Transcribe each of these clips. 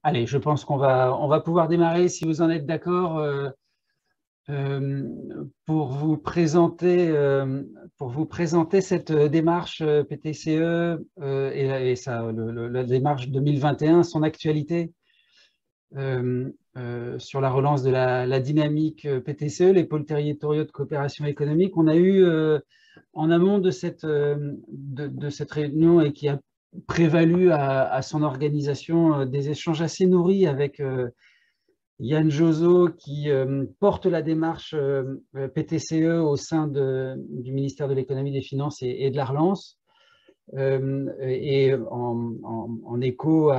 Allez, je pense qu'on va pouvoir démarrer, si vous en êtes d'accord, pour vous présenter cette démarche PTCE la démarche 2021, son actualité sur la relance de la dynamique PTCE, les pôles territoriaux de coopération économique. On a eu en amont de cette réunion et qui a prévalu à son organisation des échanges assez nourris avec Yann Jozo qui porte la démarche PTCE au sein du ministère de l'économie, des finances et de la relance. Et en écho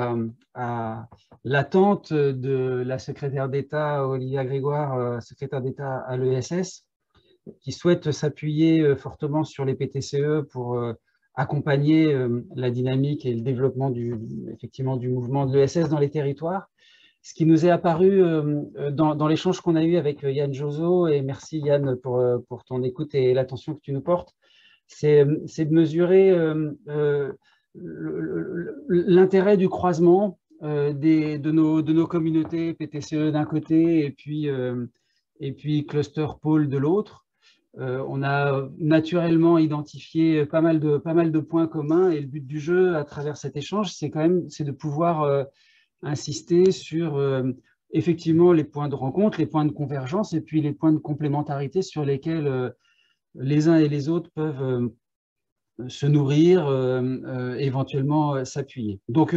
à l'attente de la secrétaire d'État Olivia Grégoire, secrétaire d'État à l'ESS, qui souhaite s'appuyer fortement sur les PTCE pour accompagner la dynamique et le développement effectivement, du mouvement de l'ESS dans les territoires. Ce qui nous est apparu dans l'échange qu'on a eu avec Yann Jozo, et merci Yann pour ton écoute et l'attention que tu nous portes, c'est de mesurer l'intérêt du croisement de nos communautés PTCE d'un côté et puis cluster pôle de l'autre. On a naturellement identifié pas mal de points communs, et le but du jeu à travers cet échange, c'est de pouvoir insister sur effectivement les points de rencontre, les points de convergence et puis les points de complémentarité sur lesquels les uns et les autres peuvent se nourrir, éventuellement s'appuyer. Donc,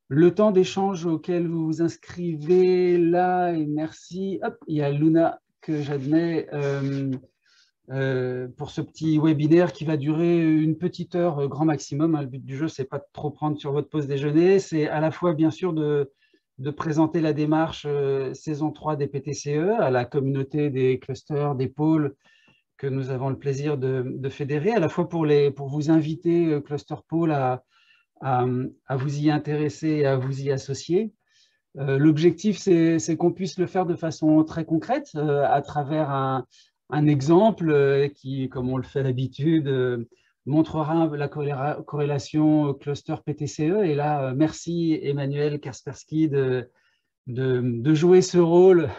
le temps d'échange auquel vous vous inscrivez là, et merci. Hop, il y a Luna que j'admets pour ce petit webinaire qui va durer une petite heure grand maximum. Le but du jeu, c'est pas de trop prendre sur votre pause déjeuner, c'est à la fois bien sûr de présenter la démarche saison 3 des PTCE à la communauté des clusters, des pôles que nous avons le plaisir de fédérer, à la fois pour vous inviter, cluster pôle, à vous y intéresser et à vous y associer. L'objectif, c'est qu'on puisse le faire de façon très concrète, à travers un exemple qui, comme on le fait d'habitude, montrera la corrélation cluster PTCE. Et là, merci Emmanuel Kaspersky de jouer ce rôle.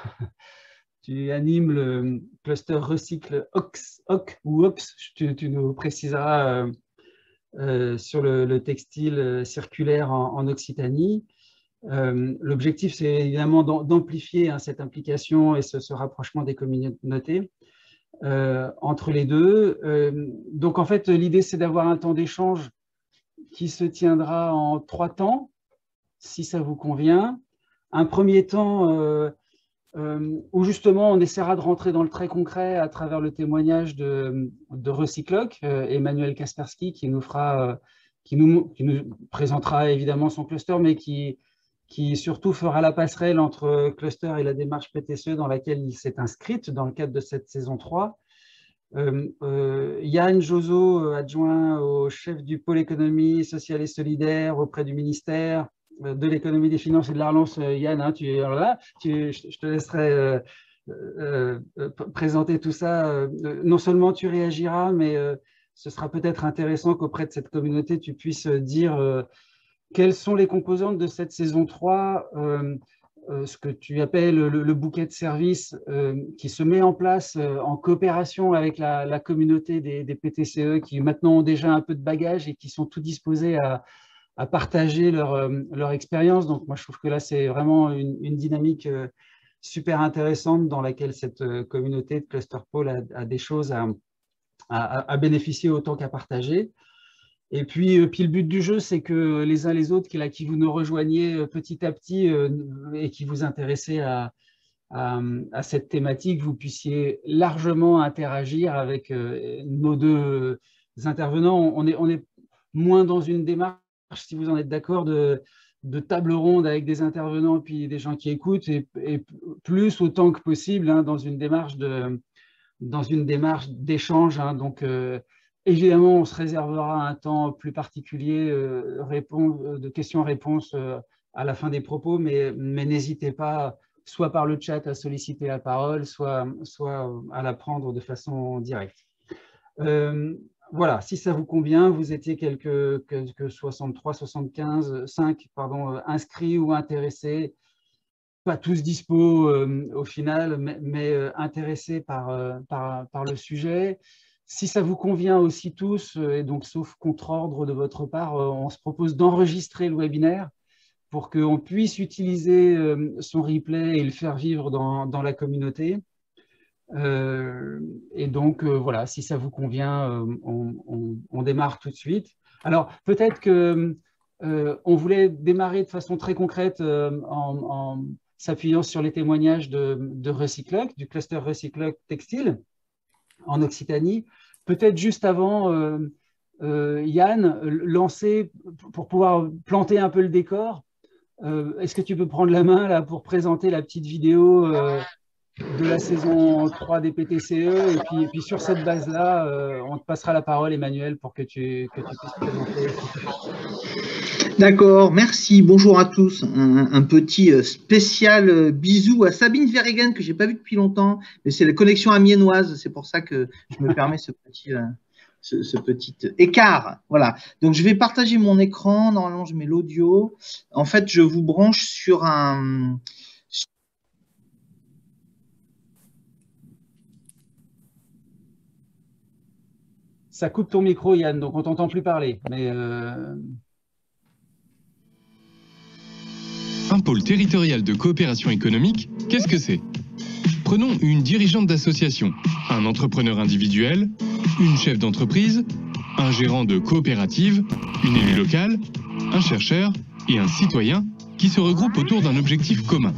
Tu animes le cluster recycle OC ou OX, tu nous préciseras sur le textile circulaire en Occitanie. L'objectif, c'est évidemment d'amplifier cette implication et ce rapprochement des communautés entre les deux. Donc, en fait, l'idée, c'est d'avoir un temps d'échange qui se tiendra en 3 temps, si ça vous convient. Un premier temps où justement on essaiera de rentrer dans le très concret à travers le témoignage de Recycloc, Emmanuel Kaspersky, qui nous présentera évidemment son cluster, mais qui surtout fera la passerelle entre cluster et la démarche PTCE dans laquelle il s'est inscrite dans le cadre de cette saison 3. Yann Jozo, adjoint au chef du pôle économie sociale et solidaire auprès du ministère de l'économie, des finances et de la relance. Yann, hein, tu es là, je te laisserai présenter tout ça. Non seulement tu réagiras, mais ce sera peut-être intéressant qu'auprès de cette communauté, tu puisses dire quelles sont les composantes de cette saison 3, ce que tu appelles le bouquet de services qui se met en place en coopération avec la communauté des PTCE qui maintenant ont déjà un peu de bagage et qui sont tout disposés à partager leur expérience. Donc, moi, je trouve que là, c'est vraiment une dynamique super intéressante dans laquelle cette communauté de Cluster Pôle a des choses à bénéficier autant qu'à partager. Et puis, le but du jeu, c'est que les uns les autres, qui vous nous rejoignez petit à petit et qui vous intéressez à cette thématique, vous puissiez largement interagir avec nos deux intervenants. On est moins dans une démarche, si vous en êtes d'accord, de table ronde avec des intervenants et puis des gens qui écoutent, et plus autant que possible dans une démarche d'échange. Donc, évidemment, on se réservera un temps plus particulier de questions-réponses à la fin des propos, mais n'hésitez pas, soit par le chat, à solliciter la parole, soit à la prendre de façon directe. voilà, si ça vous convient, vous étiez quelques 63, 75, 5, pardon, inscrits ou intéressés, pas tous dispo au final, mais intéressés par le sujet. Si ça vous convient aussi tous, et donc sauf contre-ordre de votre part, on se propose d'enregistrer le webinaire pour qu'on puisse utiliser son replay et le faire vivre dans la communauté. Et donc, voilà, si ça vous convient, on démarre tout de suite. Alors, peut-être que on voulait démarrer de façon très concrète en s'appuyant sur les témoignages de Recycloc, du cluster Recycloc Textile en Occitanie. Peut-être juste avant, Yann, lancer, pour pouvoir planter un peu le décor, est-ce que tu peux prendre la main là, pour présenter la petite vidéo de la saison 3 des PTCE, et puis sur cette base-là, on te passera la parole, Emmanuel, pour que tu puisses présenter ce que tu fais. D'accord, merci. Bonjour à tous. Un petit spécial bisou à Sabine Verregen que j'ai pas vu depuis longtemps, mais c'est la connexion amiénoise, c'est pour ça que je me permets ce petit écart. Voilà. Donc je vais partager mon écran. Normalement, je mets l'audio. En fait, je vous branche sur un. Ça coupe ton micro, Yann, donc on t'entend plus parler. Mais Un pôle territorial de coopération économique, qu'est-ce que c'est? Prenons une dirigeante d'association, un entrepreneur individuel, une chef d'entreprise, un gérant de coopérative, une élue locale, un chercheur et un citoyen qui se regroupent autour d'un objectif commun.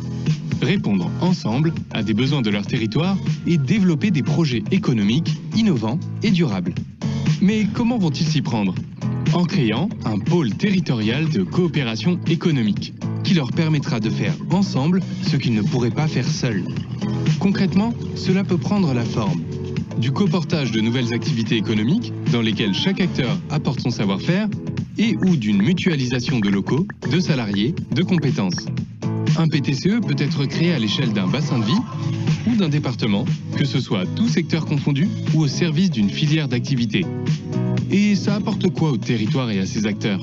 Répondre ensemble à des besoins de leur territoire et développer des projets économiques, innovants et durables. Mais comment vont-ils s'y prendre? En créant un pôle territorial de coopération économique, qui leur permettra de faire ensemble ce qu'ils ne pourraient pas faire seuls. Concrètement, cela peut prendre la forme du coportage de nouvelles activités économiques dans lesquelles chaque acteur apporte son savoir-faire et ou d'une mutualisation de locaux, de salariés, de compétences. Un PTCE peut être créé à l'échelle d'un bassin de vie ou d'un département, que ce soit tout secteur confondu ou au service d'une filière d'activité. Et ça apporte quoi au territoire et à ses acteurs?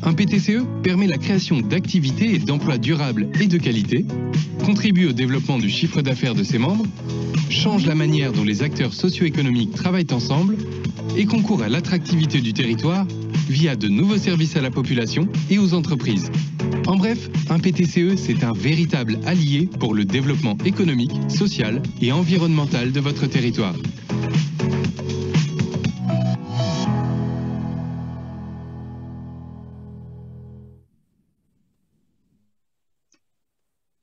Un PTCE permet la création d'activités et d'emplois durables et de qualité, contribue au développement du chiffre d'affaires de ses membres, change la manière dont les acteurs socio-économiques travaillent ensemble et concourt à l'attractivité du territoire via de nouveaux services à la population et aux entreprises. En bref, un PTCE, c'est un véritable allié pour le développement économique, social et environnemental de votre territoire.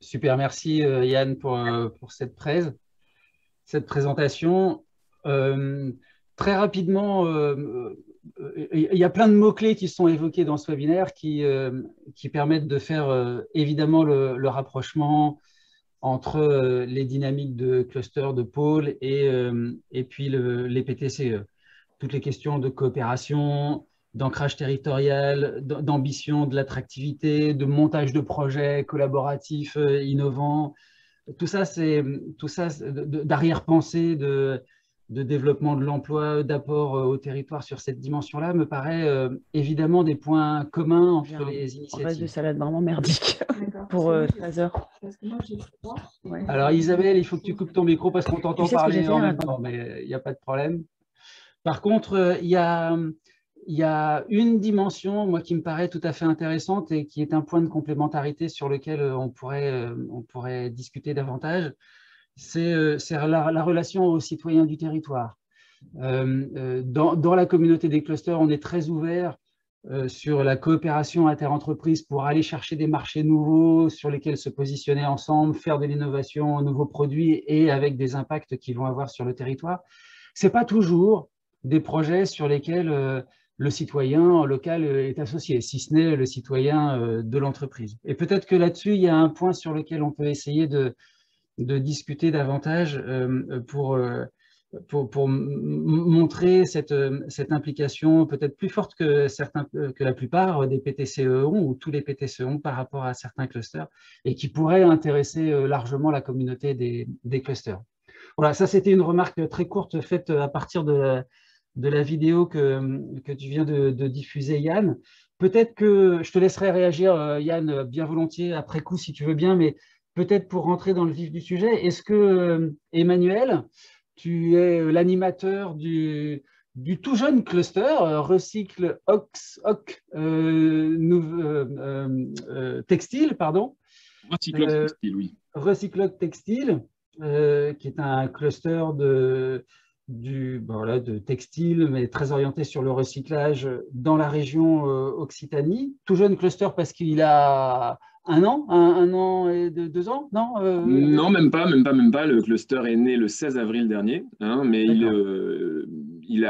super, merci Yann pour cette présentation. Très rapidement, il y a plein de mots-clés qui sont évoqués dans ce webinaire qui permettent de faire évidemment le rapprochement entre les dynamiques de cluster, de pôle et puis les PTCE. Toutes les questions de coopération, d'ancrage territorial, d'ambition, de l'attractivité, de montage de projets collaboratifs innovants. Tout ça, c'est d'arrière-pensée, de développement de l'emploi, d'apport au territoire sur cette dimension-là, me paraît évidemment des points communs entre les initiatives. Un reste de salade vraiment merdique pour 13 heures. Ouais. Alors Isabelle, il faut que tu coupes ton micro parce qu'on t'entend parler en même temps, mais il n'y a pas de problème. Par contre, il y a une dimension, moi, qui me paraît tout à fait intéressante et qui est un point de complémentarité sur lequel on pourrait discuter davantage, c'est la relation aux citoyens du territoire. Dans la communauté des clusters, on est très ouvert sur la coopération interentreprises pour aller chercher des marchés nouveaux sur lesquels se positionner ensemble, faire de l'innovation, nouveaux produits et avec des impacts qu'ils vont avoir sur le territoire. Ce n'est pas toujours des projets sur lesquels le citoyen local est associé, si ce n'est le citoyen de l'entreprise. Et peut-être que là-dessus, il y a un point sur lequel on peut essayer de discuter davantage pour montrer cette implication peut-être plus forte que la plupart des PTCE ont, ou tous les PTCE ont par rapport à certains clusters, et qui pourrait intéresser largement la communauté des clusters. Voilà, ça c'était une remarque très courte faite à partir de la vidéo que tu viens de diffuser, Yann. Peut-être que je te laisserai réagir, Yann, bien volontiers, après coup, si tu veux bien, mais peut-être pour rentrer dans le vif du sujet, est-ce que, Emmanuel, tu es l'animateur du tout jeune cluster Recycle Textile, pardon. Recycloc Textile, oui. Recycloc Textile, qui est un cluster de textile, mais très orienté sur le recyclage dans la région Occitanie. Tout jeune cluster parce qu'il a un an et 2 ans, non Non, même pas. Le cluster est né le 16 avril dernier, hein, mais il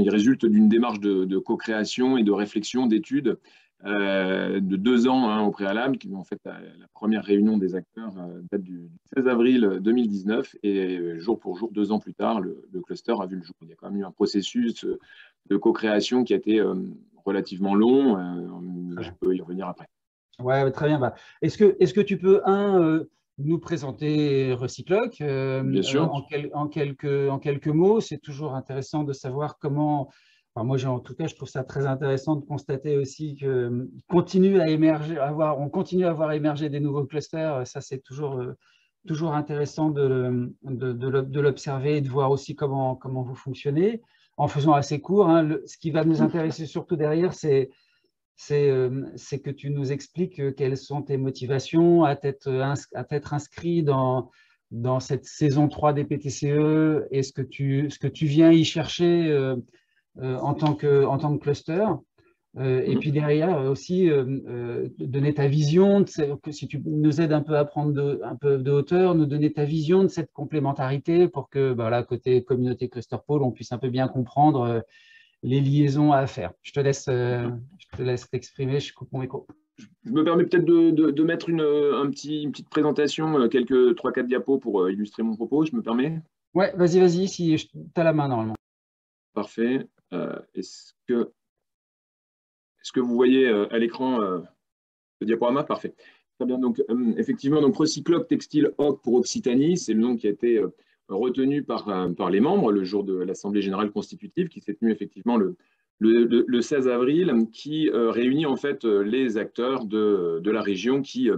résulte d'une démarche de co-création et de réflexion, d'études de 2 ans, hein, au préalable. En fait, la première réunion des acteurs date du 16 avril 2019 et jour pour jour, 2 ans plus tard, le cluster a vu le jour. Il y a quand même eu un processus de co-création qui a été relativement long. Je peux y revenir après. Ouais, très bien. Bah, est-ce que tu peux, nous présenter Recycloc Bien sûr. en quelques mots? C'est toujours intéressant de savoir comment. Enfin, moi, en tout cas, je trouve ça très intéressant de constater aussi qu'on continue à émerger, on continue à voir émerger des nouveaux clusters. Ça, c'est toujours intéressant de l'observer et de voir aussi comment vous fonctionnez. En faisant assez court, hein, ce qui va nous intéresser surtout derrière, c'est que tu nous expliques quelles sont tes motivations à t'être inscrit dans cette saison 3 des PTCE et ce que tu viens y chercher en tant que cluster. Et puis derrière aussi, donner ta vision, si tu nous aides un peu à prendre un peu de hauteur, nous donner ta vision de cette complémentarité pour que, côté communauté cluster pôle, on puisse un peu bien comprendre les liaisons à faire. Je te laisse t'exprimer, je coupe mon micro. Je me permets peut-être de mettre une petite présentation, quelques 3-4 diapos pour illustrer mon propos, je me permets? Ouais, vas-y, si tu as la main normalement. Parfait. Est-ce que vous voyez à l'écran le diaporama? Parfait. Très bien. Donc, effectivement, Recycloc Textile OC pour Occitanie, c'est le nom qui a été retenu par les membres le jour de l'Assemblée générale constitutive qui s'est tenue effectivement le 16 avril, qui réunit en fait les acteurs de la région qui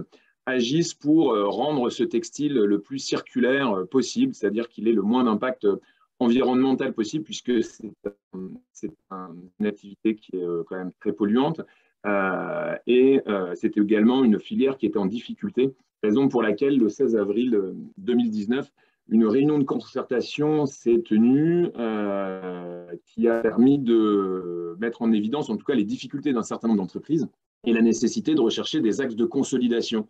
agissent pour rendre ce textile le plus circulaire possible, c'est-à-dire qu'il ait le moins d'impact environnemental possible, puisque c'est une activité qui est quand même très polluante. C'était également une filière qui était en difficulté, raison pour laquelle le 16 avril 2019, une réunion de concertation s'est tenue qui a permis de mettre en évidence en tout cas les difficultés d'un certain nombre d'entreprises et la nécessité de rechercher des axes de consolidation.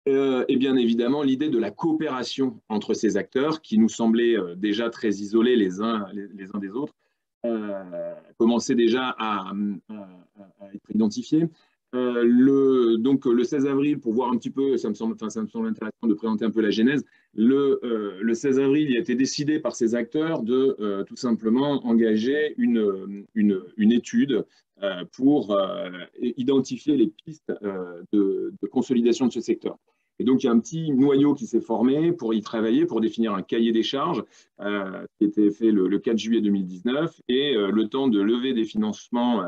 Et bien évidemment l'idée de la coopération entre ces acteurs qui nous semblaient déjà très isolés les uns des autres commençait déjà à être identifié. Donc le 16 avril, pour voir un petit peu, ça me semble intéressant de présenter un peu la genèse, le 16 avril, il a été décidé par ces acteurs de tout simplement engager une étude pour identifier les pistes de consolidation de ce secteur. Et donc, il y a un petit noyau qui s'est formé pour y travailler, pour définir un cahier des charges qui a été fait le 4 juillet 2019 et le temps de lever des financements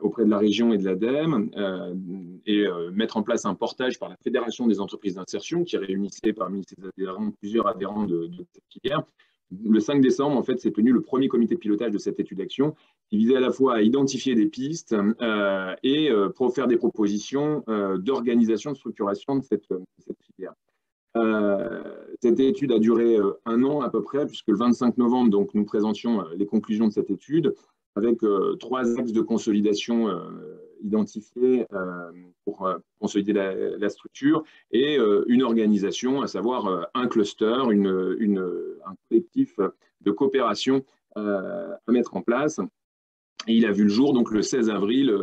auprès de la région et de l'ADEME et mettre en place un portage par la Fédération des entreprises d'insertion qui réunissait parmi ses adhérents plusieurs adhérents de cette filière. Le 5 décembre, en fait, s'est tenu le premier comité de pilotage de cette étude d'action qui visait à la fois à identifier des pistes et pour faire des propositions d'organisation, de structuration de cette filière. Cette étude a duré 1 an à peu près, puisque le 25 novembre, donc, nous présentions les conclusions de cette étude avec 3 axes de consolidation identifiés pour consolider la structure et une organisation, à savoir un cluster, un collectif de coopération à mettre en place. Et il a vu le jour donc le 16 avril,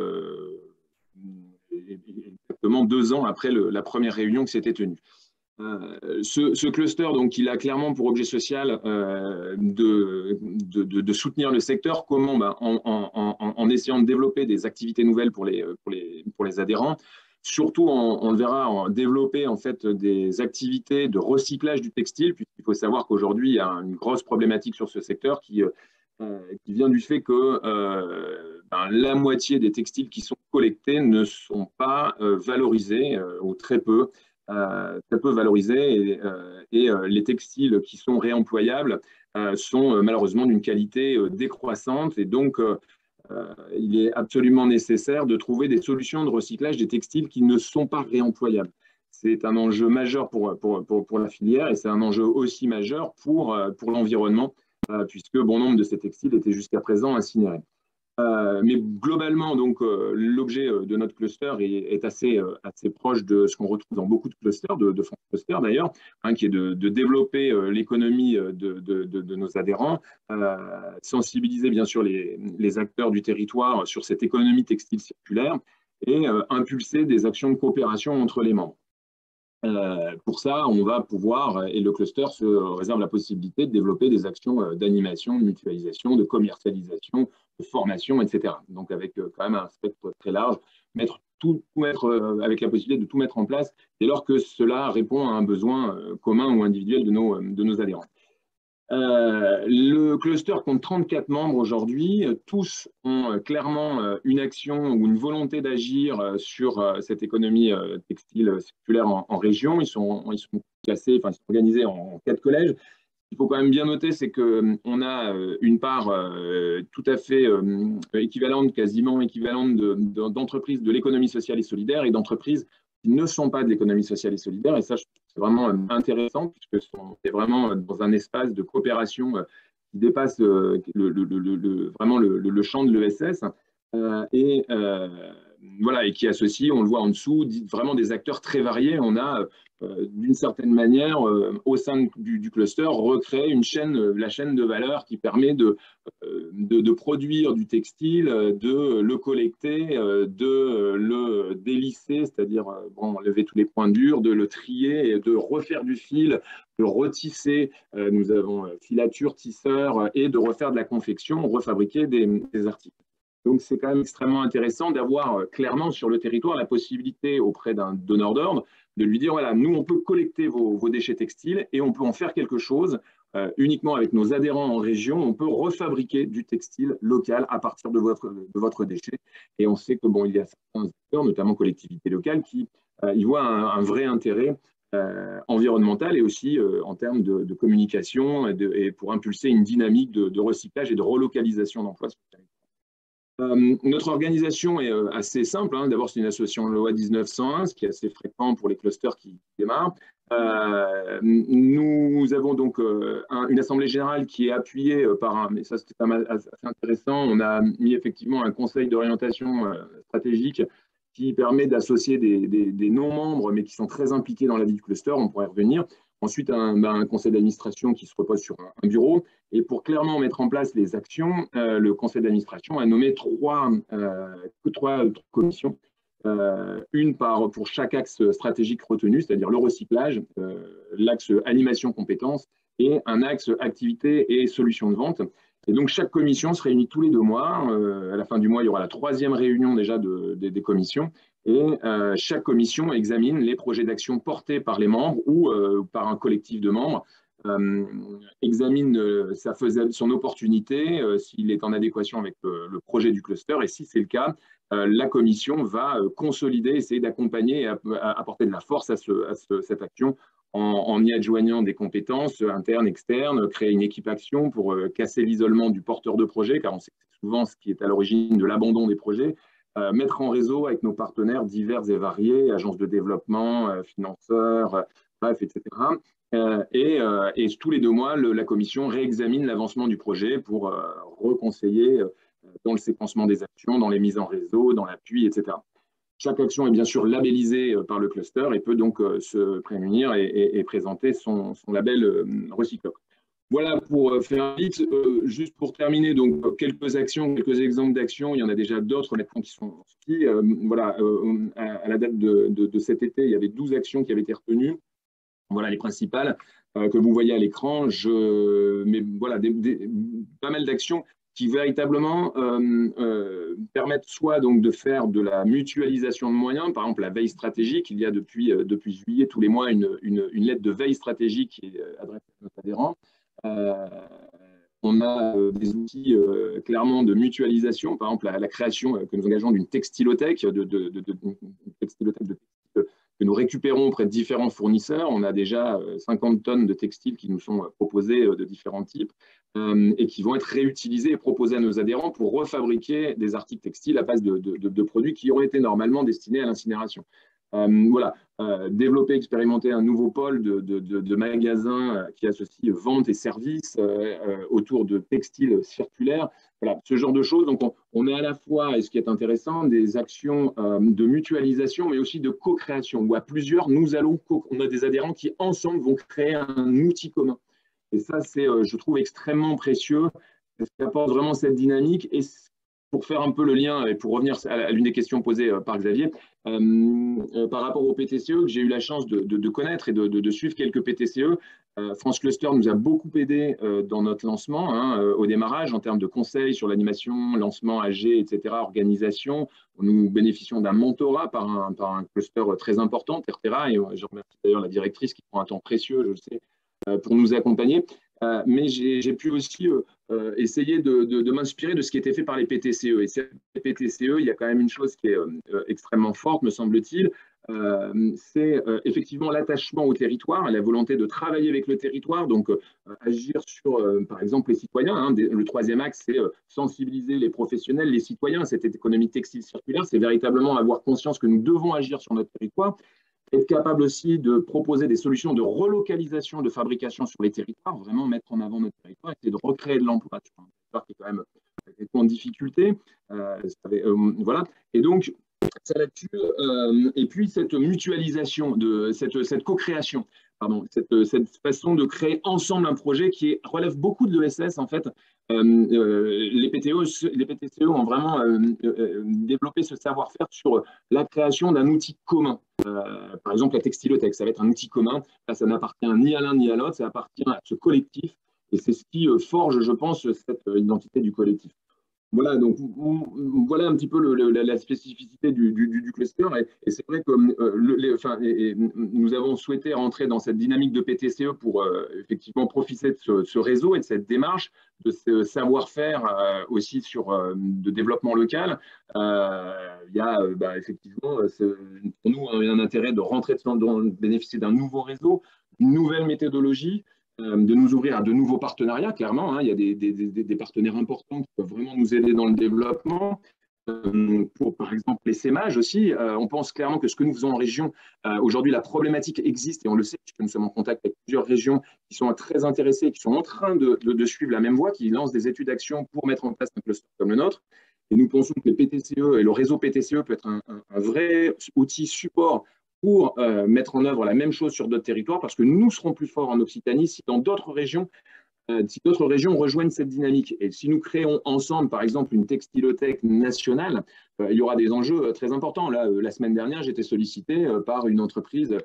exactement 2 ans après la première réunion qui s'était tenue. Ce cluster, donc, il a clairement pour objet social de soutenir le secteur. Comment? En essayant de développer des activités nouvelles pour les adhérents, surtout, on le verra, développer en fait des activités de recyclage du textile, puisqu'il faut savoir qu'aujourd'hui, il y a une grosse problématique sur ce secteur qui vient du fait que la moitié des textiles qui sont collectés ne sont pas valorisés ou très peu valorisés et les textiles qui sont réemployables sont malheureusement d'une qualité décroissante et donc il est absolument nécessaire de trouver des solutions de recyclage des textiles qui ne sont pas réemployables. C'est un enjeu majeur pour la filière et c'est un enjeu aussi majeur pour l'environnement puisque bon nombre de ces textiles étaient jusqu'à présent incinérés. Mais globalement, donc, l'objet de notre cluster est assez proche de ce qu'on retrouve dans beaucoup de clusters, de fonds de clusters d'ailleurs, qui est de développer l'économie de nos adhérents, sensibiliser bien sûr les acteurs du territoire sur cette économie textile circulaire et impulser des actions de coopération entre les membres. Pour ça, on va pouvoir, et le cluster se réserve la possibilité de développer des actions d'animation, de mutualisation, de commercialisation, de formation, etc. Donc avec quand même un spectre très large, avec la possibilité de tout mettre en place dès lors que cela répond à un besoin commun ou individuel de nos adhérents. Le cluster compte 34 membres aujourd'hui. Tous ont clairement une action ou une volonté d'agir sur cette économie textile circulaire en région. Ils sont classés, ils sont organisés en 4 collèges. Il faut quand même bien noter, c'est qu'on a une part tout à fait équivalente, quasiment équivalente d'entreprises de l'économie sociale et solidaire et d'entreprises qui ne sont pas de l'économie sociale et solidaire. Et ça, c'est vraiment intéressant puisque c'est vraiment dans un espace de coopération qui dépasse vraiment le champ de l'ESS voilà, et qui associe, on le voit en dessous, vraiment des acteurs très variés. On a, d'une certaine manière, au sein du cluster, recréé la chaîne de valeur qui permet de produire du textile, de le collecter, de le délisser, c'est-à-dire enlever tous les points durs, de le trier, et de refaire du fil, de retisser. Nous avons filature, tisseur, et de refaire de la confection, refabriquer des articles. Donc, c'est quand même extrêmement intéressant d'avoir clairement sur le territoire la possibilité auprès d'un donneur d'ordre de lui dire, voilà, nous, on peut collecter vos déchets textiles et on peut en faire quelque chose uniquement avec nos adhérents en région. On peut refabriquer du textile local à partir de votre déchet. Et on sait que, bon, il y a certains acteurs, notamment collectivités locales, qui y voient un vrai intérêt environnemental et aussi en termes de communication et pour impulser une dynamique de recyclage et de relocalisation d'emplois sur le territoire. Notre organisation est assez simple. D'abord, c'est une association loi 1901, ce qui est assez fréquent pour les clusters qui démarrent. Nous avons donc une assemblée générale qui est appuyée par mais ça c'était pas mal assez intéressant. On a mis effectivement un conseil d'orientation stratégique qui permet d'associer des non-membres, mais qui sont très impliqués dans la vie du cluster. On pourrait y revenir. Ensuite, un conseil d'administration qui se repose sur un bureau. Et pour clairement mettre en place les actions, le conseil d'administration a nommé trois commissions. Une pour chaque axe stratégique retenu, c'est-à-dire le recyclage, l'axe animation compétences et un axe activité et solutions de vente. Et donc, chaque commission se réunit tous les 2 mois. À la fin du mois, il y aura la 3e réunion déjà des commissions. Et chaque commission examine les projets d'action portés par les membres ou par un collectif de membres, examine son opportunité, s'il est en adéquation avec le projet du cluster. Et si c'est le cas, la commission va consolider, essayer d'accompagner et apporter de la force à cette action en y adjoignant des compétences internes, externes, créer une équipe action pour casser l'isolement du porteur de projet, car on sait que c'est souvent ce qui est à l'origine de l'abandon des projets, mettre en réseau avec nos partenaires divers et variés, agences de développement, financeurs, bref, etc. Et tous les 2 mois, la commission réexamine l'avancement du projet pour reconseiller dans le séquencement des actions, dans les mises en réseau, dans l'appui, etc. Chaque action est bien sûr labellisée par le cluster et peut donc se prémunir et présenter son label Recycloc. Voilà pour faire vite. Juste pour terminer, donc quelques actions, quelques exemples d'actions. Il y en a déjà d'autres maintenant qui sont sorties. Voilà, à la date de cet été, il y avait 12 actions qui avaient été retenues. Voilà les principales que vous voyez à l'écran. Mais voilà, pas mal d'actions qui véritablement permettent soit donc de faire de la mutualisation de moyens, par exemple la veille stratégique. Il y a depuis juillet tous les mois une lettre de veille stratégique qui est adressée à nos adhérents. On a des outils clairement de mutualisation, par exemple la création que nous engageons d'une textilothèque, que nous récupérons auprès de différents fournisseurs. On a déjà 50 tonnes de textiles qui nous sont proposés de différents types et qui vont être réutilisés et proposés à nos adhérents pour refabriquer des articles textiles à base de produits qui auraient été normalement destinés à l'incinération. Voilà, développer, expérimenter un nouveau pôle de magasins qui associe vente et services autour de textiles circulaires. Voilà, ce genre de choses. Donc, on est à la fois, et ce qui est intéressant, des actions de mutualisation, mais aussi de co-création, où à plusieurs, on a des adhérents qui, ensemble, vont créer un outil commun. Et ça, c'est, je trouve, extrêmement précieux. Ça apporte vraiment cette dynamique. Et pour faire un peu le lien, et pour revenir à l'une des questions posées par Xavier, par rapport au PTCE, que j'ai eu la chance de connaître et de suivre quelques PTCE, France Cluster nous a beaucoup aidé dans notre lancement, au démarrage, en termes de conseils sur l'animation, lancement, AG, etc., organisation. Nous bénéficions d'un mentorat par un cluster très important, Tertera, et je remercie d'ailleurs la directrice qui prend un temps précieux, je le sais, pour nous accompagner. Mais j'ai pu aussi essayer de m'inspirer de ce qui était fait par les PTCE. Et ces PTCE, il y a quand même une chose qui est extrêmement forte, me semble-t-il, c'est effectivement l'attachement au territoire, la volonté de travailler avec le territoire, donc agir sur, par exemple, les citoyens. Le troisième axe, c'est sensibiliser les professionnels, les citoyens à cette économie textile circulaire. C'est véritablement avoir conscience que nous devons agir sur notre territoire. Être capable aussi de proposer des solutions de relocalisation de fabrication sur les territoires, vraiment mettre en avant notre territoire, essayer de recréer de l'emploi sur un territoire qui est quand même en difficulté. Voilà. Et donc, ça là-dessus, et puis cette mutualisation, cette co-création, cette façon de créer ensemble un projet qui relève beaucoup de l'ESS, en fait. Les PTCE ont vraiment développé ce savoir-faire sur la création d'un outil commun. Par exemple, la textilothèque, ça va être un outil commun. Là, ça n'appartient ni à l'un ni à l'autre, ça appartient à ce collectif. Et c'est ce qui forge, je pense, cette identité du collectif. Voilà, donc voilà un petit peu la spécificité du cluster. Et c'est vrai que nous avons souhaité rentrer dans cette dynamique de PTCE pour effectivement profiter de ce réseau et de cette démarche, de ce savoir-faire aussi de développement local. Il y a effectivement pour nous un intérêt de rentrer de bénéficier d'un nouveau réseau, une nouvelle méthodologie. De nous ouvrir à de nouveaux partenariats, clairement. Il y a des partenaires importants qui peuvent vraiment nous aider dans le développement. Pour, par exemple, les SEMAGE aussi. On pense clairement que ce que nous faisons en région, aujourd'hui, la problématique existe et on le sait, puisque nous sommes en contact avec plusieurs régions qui sont très intéressées, qui sont en train de suivre la même voie, qui lancent des études d'action pour mettre en place un cluster comme le nôtre. Et nous pensons que les PTCE et le réseau PTCE peut être un vrai outil support pour mettre en œuvre la même chose sur d'autres territoires, parce que nous serons plus forts en Occitanie si dans d'autres régions, rejoignent cette dynamique. Et si nous créons ensemble, par exemple, une textilothèque nationale, il y aura des enjeux très importants. Là, la semaine dernière, j'étais sollicité par une entreprise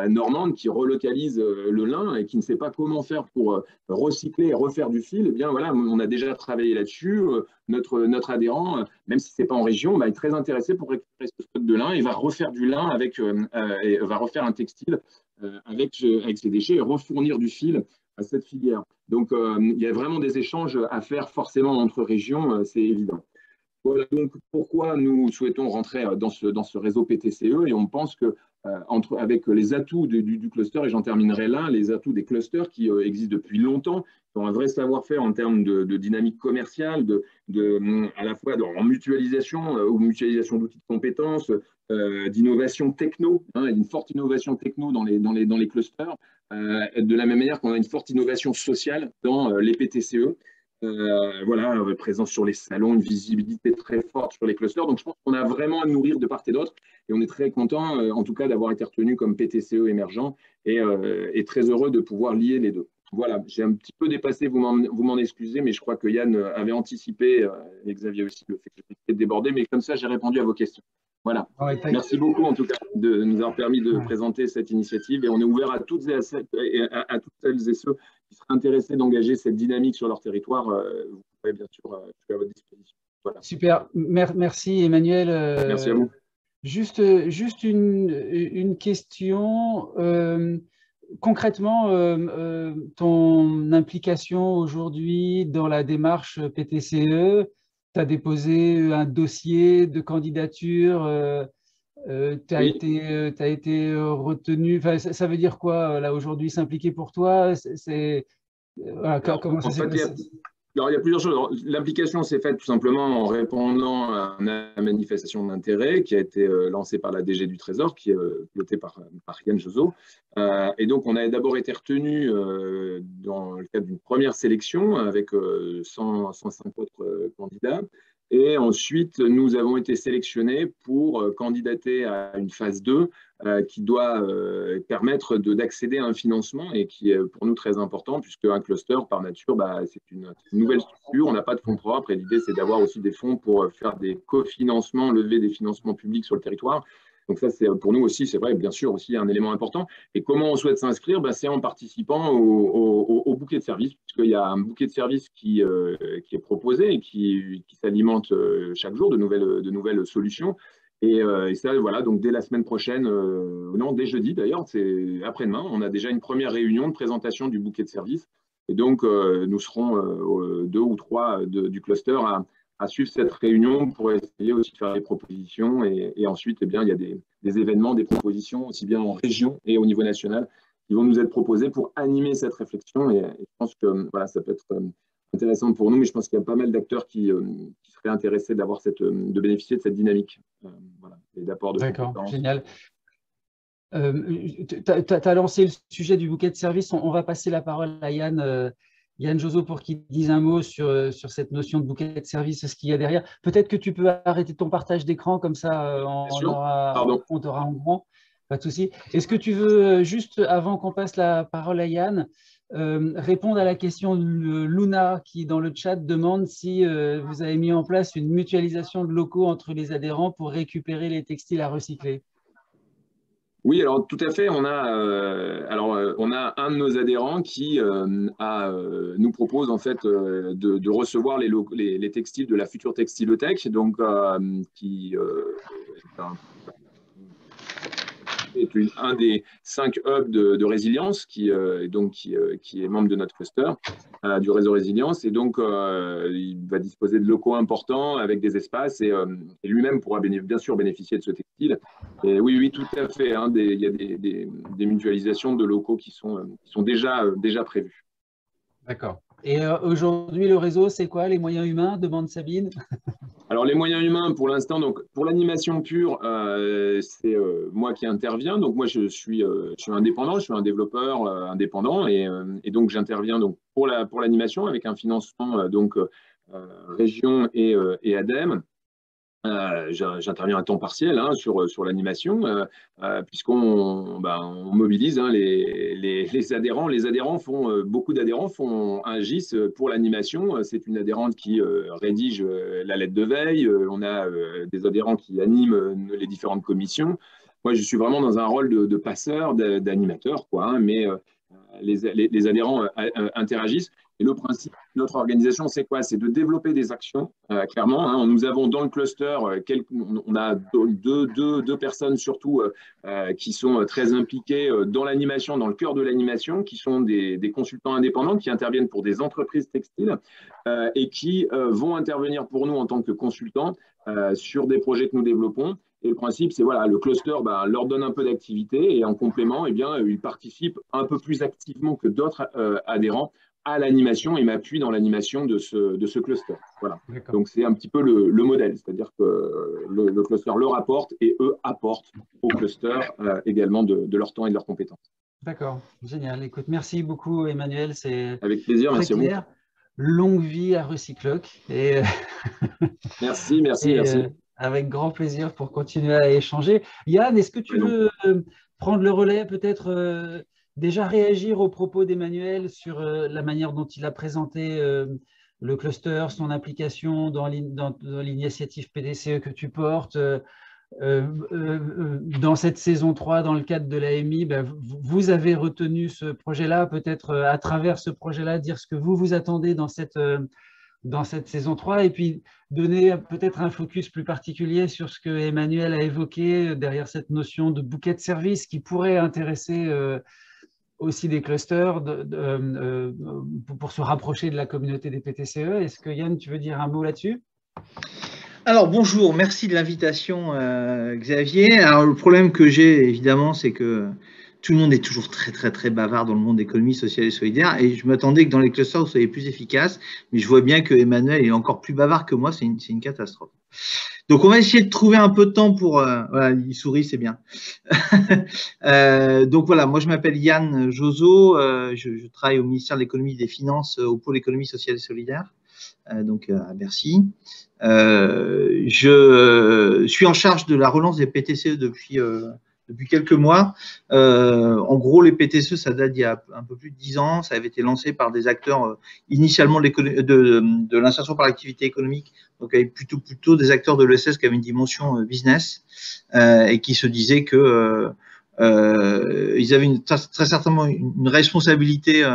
normande qui relocalise le lin et qui ne sait pas comment faire pour recycler et refaire du fil. Eh bien, voilà, on a déjà travaillé là-dessus. Notre adhérent, même si ce n'est pas en région, est très intéressé pour récupérer ce stock de lin et va refaire du lin et va refaire un textile avec ses déchets et refournir du fil à cette filière. Donc, il y a vraiment des échanges à faire forcément entre régions, c'est évident. Voilà donc pourquoi nous souhaitons rentrer dans ce réseau PTCE et on pense que avec les atouts du cluster, et j'en terminerai là, les atouts des clusters qui existent depuis longtemps, qui ont un vrai savoir-faire en termes de dynamique commerciale, à la fois en mutualisation ou mutualisation d'outils de compétences, d'innovation techno, une forte innovation techno dans les clusters, de la même manière qu'on a une forte innovation sociale dans les PTCE. Voilà, présence sur les salons, une visibilité très forte sur les clusters. Donc, je pense qu'on a vraiment à nourrir de part et d'autre. Et on est très content, en tout cas, d'avoir été retenu comme PTCE émergent et très heureux de pouvoir lier les deux. Voilà, j'ai un petit peu dépassé, vous m'en excusez, mais je crois que Yann avait anticipé, et Xavier aussi, le fait que j'étais débordé. Mais comme ça, j'ai répondu à vos questions. Voilà. Ouais, Merci beaucoup en tout cas de nous avoir permis de présenter cette initiative et on est ouvert à toutes et à toutes celles et ceux qui seraient intéressés d'engager cette dynamique sur leur territoire. Vous pourrez bien sûr, je suis à votre disposition. Voilà. Super, merci Emmanuel. Merci à vous. Juste une question. Concrètement, ton implication aujourd'hui dans la démarche PTCE, tu as déposé un dossier de candidature, tu as été retenu. Enfin, ça veut dire quoi, là, aujourd'hui, s'impliquer pour toi? Voilà, comment ça s'est passé? Alors, il y a plusieurs choses. L'implication s'est faite tout simplement en répondant à une manifestation d'intérêt qui a été lancée par la DG du Trésor, qui est pilotée par Yann Josot. Et donc, on a d'abord été retenu dans le cadre d'une première sélection avec 105 autres candidats. Et ensuite, nous avons été sélectionnés pour candidater à une phase 2 qui doit permettre d'accéder à un financement et qui est pour nous très important puisque un cluster, par nature, c'est une nouvelle structure, on n'a pas de fonds propres et l'idée, c'est d'avoir aussi des fonds pour faire des cofinancements, lever des financements publics sur le territoire. Donc ça, c'est pour nous aussi, c'est vrai, bien sûr, aussi un élément important. Et comment on souhaite s'inscrire? C'est en participant au bouquet de services, puisqu'il y a un bouquet de services qui est proposé et qui s'alimente chaque jour de nouvelles solutions. Et ça, voilà, donc dès la semaine prochaine, non, dès jeudi d'ailleurs, c'est après-demain, on a déjà une première réunion de présentation du bouquet de services. Et donc, nous serons 2 ou 3 du cluster à suivre cette réunion pour essayer aussi de faire des propositions. Et ensuite, eh bien, il y a des événements, des propositions, aussi bien en région et au niveau national, qui vont nous être proposés pour animer cette réflexion. Et je pense que voilà, ça peut être intéressant pour nous, mais je pense qu'il y a pas mal d'acteurs qui seraient intéressés de bénéficier de cette dynamique voilà, et d'apport de D'accord, compétences. génial. Tu as lancé le sujet du bouquet de services. On va passer la parole à Yann Josot pour qu'il dise un mot sur cette notion de bouquet de services, ce qu'il y a derrière. Peut-être que tu peux arrêter ton partage d'écran, comme ça on t'aura en grand. Pas de souci. Est-ce que tu veux, juste avant qu'on passe la parole à Yann, répondre à la question de Luna qui, dans le chat, demande si vous avez mis en place une mutualisation de locaux entre les adhérents pour récupérer les textiles à recycler? Oui, alors tout à fait. On a un de nos adhérents qui nous propose en fait de recevoir les textiles de la future Textilothèque, donc qui est un des 5 hubs de résilience qui est membre de notre cluster du réseau résilience. Et donc, il va disposer de locaux importants avec des espaces et lui-même pourra bien sûr bénéficier de ce textile. Et oui, tout à fait. Il y a des mutualisations de locaux qui sont déjà prévues. D'accord. Et aujourd'hui, le réseau, c'est quoi? Les moyens humains, demande Sabine? Alors, les moyens humains, pour l'instant, donc pour l'animation pure, c'est moi qui interviens. Donc, moi, je suis indépendant, je suis un développeur indépendant et donc j'interviens donc pour l'animation avec un financement région et ADEME. J'interviens à temps partiel sur l'animation, puisqu'on mobilise les adhérents. Les adhérents beaucoup d'adhérents agissent pour l'animation. C'est une adhérente qui rédige la lettre de veille. On a des adhérents qui animent les différentes commissions. Moi, je suis vraiment dans un rôle de passeur, d'animateur, mais les adhérents interagissent. Et le principe de notre organisation, c'est quoi? C'est de développer des actions, clairement. Nous avons dans le cluster, on a deux personnes surtout qui sont très impliquées dans l'animation, dans le cœur de l'animation, qui sont des consultants indépendants qui interviennent pour des entreprises textiles et qui vont intervenir pour nous en tant que consultants sur des projets que nous développons. Et le principe, c'est voilà, le cluster leur donne un peu d'activité et en complément, eh bien, ils participent un peu plus activement que d'autres adhérents à l'animation et m'appuient dans l'animation de ce cluster. Voilà. Donc, c'est un petit peu le modèle, c'est-à-dire que le cluster leur apporte et eux apportent au cluster également de leur temps et de leurs compétences. D'accord, génial. Écoute, merci beaucoup, Emmanuel. C'est avec plaisir, merci clair. à vous. Longue vie à Recycloc. Et merci. Avec grand plaisir pour continuer à échanger. Yann, est-ce que tu veux prendre le relais, peut-être déjà réagir aux propos d'Emmanuel sur la manière dont il a présenté le cluster, son implication dans l'initiative PTCE que tu portes, dans cette saison 3, dans le cadre de l'AMI, vous avez retenu ce projet-là, peut-être à travers ce projet-là, dire ce que vous attendez dans cette saison 3 et puis donner peut-être un focus plus particulier sur ce que Emmanuel a évoqué derrière cette notion de bouquet de services qui pourrait intéresser aussi des clusters pour se rapprocher de la communauté des PTCE. Est-ce que Yann, tu veux dire un mot là-dessus ? Alors bonjour, merci de l'invitation Xavier. Alors le problème que j'ai évidemment, c'est que tout le monde est toujours très bavard dans le monde de l'économie sociale et solidaire et je m'attendais que dans les clusters vous soyez plus efficace, mais je vois bien que Emmanuel est encore plus bavard que moi, c'est une catastrophe. Donc on va essayer de trouver un peu de temps pour… voilà, il sourit, c'est bien. Donc voilà, moi je m'appelle Yann Jozo, je travaille au ministère de l'économie et des finances au pôle économie sociale et solidaire, donc à Bercy. Je suis en charge de la relance des PTCE depuis quelques mois. En gros, les PTCE, ça date d'il y a un peu plus de 10 ans. Ça avait été lancé par des acteurs initialement de l'insertion par l'activité économique, donc avec plutôt des acteurs de l'ESS qui avaient une dimension business et qui se disaient que ils avaient très certainement une responsabilité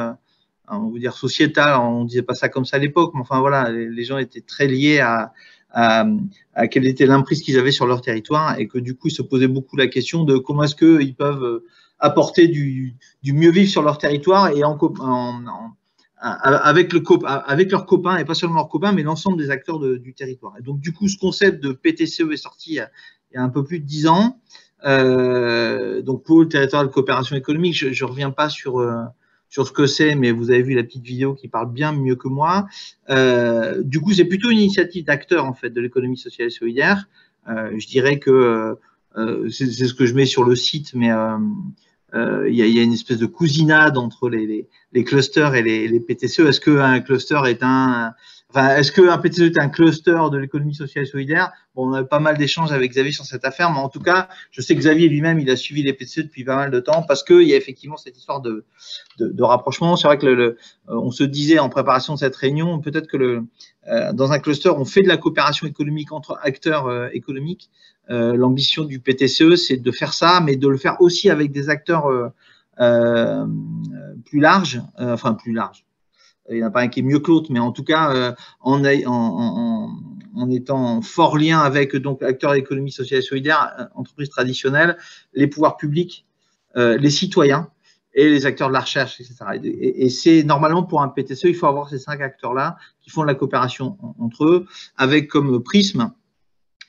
on veut dire sociétale, on disait pas ça comme ça à l'époque, mais enfin voilà, les gens étaient très liés à quelle était l'emprise qu'ils avaient sur leur territoire et que du coup, ils se posaient beaucoup la question de comment est-ce qu'ils peuvent apporter du mieux vivre sur leur territoire et avec leurs copains, et pas seulement leurs copains, mais l'ensemble des acteurs du territoire. Et donc, du coup, ce concept de PTCE est sorti il y a un peu plus de 10 ans. Donc, pôle territorial de coopération économique, je ne reviens pas sur ce que c'est, mais vous avez vu la petite vidéo qui parle bien mieux que moi. Du coup, c'est plutôt une initiative d'acteurs en fait de l'économie sociale et solidaire. Je dirais que c'est ce que je mets sur le site, mais il y a une espèce de cousinade entre les clusters et les PTCE. Est-ce qu'un cluster est est-ce qu'un PTCE est un cluster de l'économie sociale et solidaire? Bon, on a eu pas mal d'échanges avec Xavier sur cette affaire, mais en tout cas, je sais que Xavier lui-même, il a suivi les PTCE depuis pas mal de temps parce qu'il y a effectivement cette histoire de rapprochement. C'est vrai que on se disait en préparation de cette réunion, peut-être que dans un cluster, on fait de la coopération économique entre acteurs économiques. L'ambition du PTCE, c'est de faire ça, mais de le faire aussi avec des acteurs plus larges, enfin plus larges. Il n'y en a pas un qui est mieux que l'autre, mais en tout cas, en étant en fort lien avec donc acteurs de l'économie sociale et solidaire, entreprises traditionnelles, les pouvoirs publics, les citoyens et les acteurs de la recherche, etc. Et c'est normalement pour un PTCE, il faut avoir ces 5 acteurs-là qui font de la coopération entre eux, avec comme prisme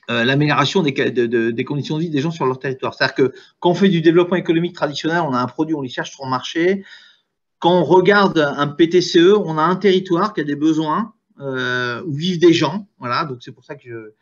l'amélioration des conditions de vie des gens sur leur territoire. C'est-à-dire que quand on fait du développement économique traditionnel, on a un produit, on les cherche sur le marché. Quand on regarde un PTCE, on a un territoire qui a des besoins où vivent des gens. Voilà, donc c'est pour ça que